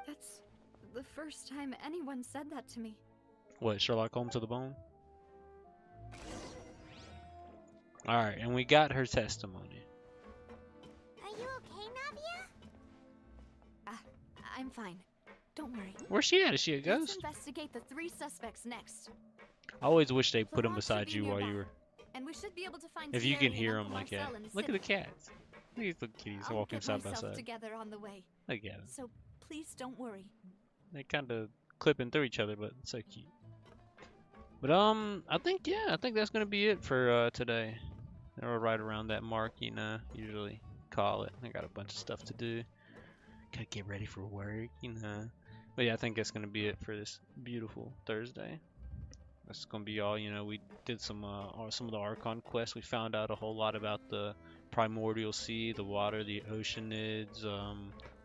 That's the first time anyone said that to me. What, Sherlock Holmes to the bone? Alright, and we got her testimony. Are you okay, Navia? I'm fine. Don't worry. Where's she at? Is she a ghost? Let's investigate the 3 suspects next. I always wish they put them beside you while you were... And we should be able to find if you can hear Uncle them like that. Marcel Look at the cats. Look at the kitties walking side by side. Together on the way. Look at them. So please don't worry. They're kind of clipping through each other, but it's so cute. But I think that's gonna be it for today. We're right around that mark, you know. Usually call it. I got a bunch of stuff to do. Gotta get ready for work, you know. But yeah, I think that's gonna be it for this beautiful Thursday. That's gonna be all. You know, we did some of the Archon quests. We found out a whole lot about the primordial sea, the water, the oceanids,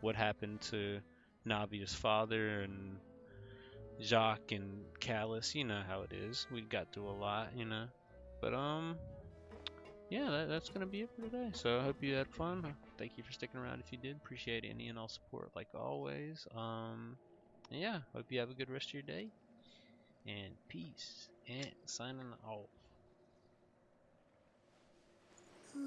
what happened to Navia's father and Jacques and Callis. You know how it is. We got through a lot, you know. But yeah, that's gonna be it for today. So I hope you had fun. Thank you for sticking around if you did. Appreciate any and all support like always. Yeah, hope you have a good rest of your day. And peace. And signing off.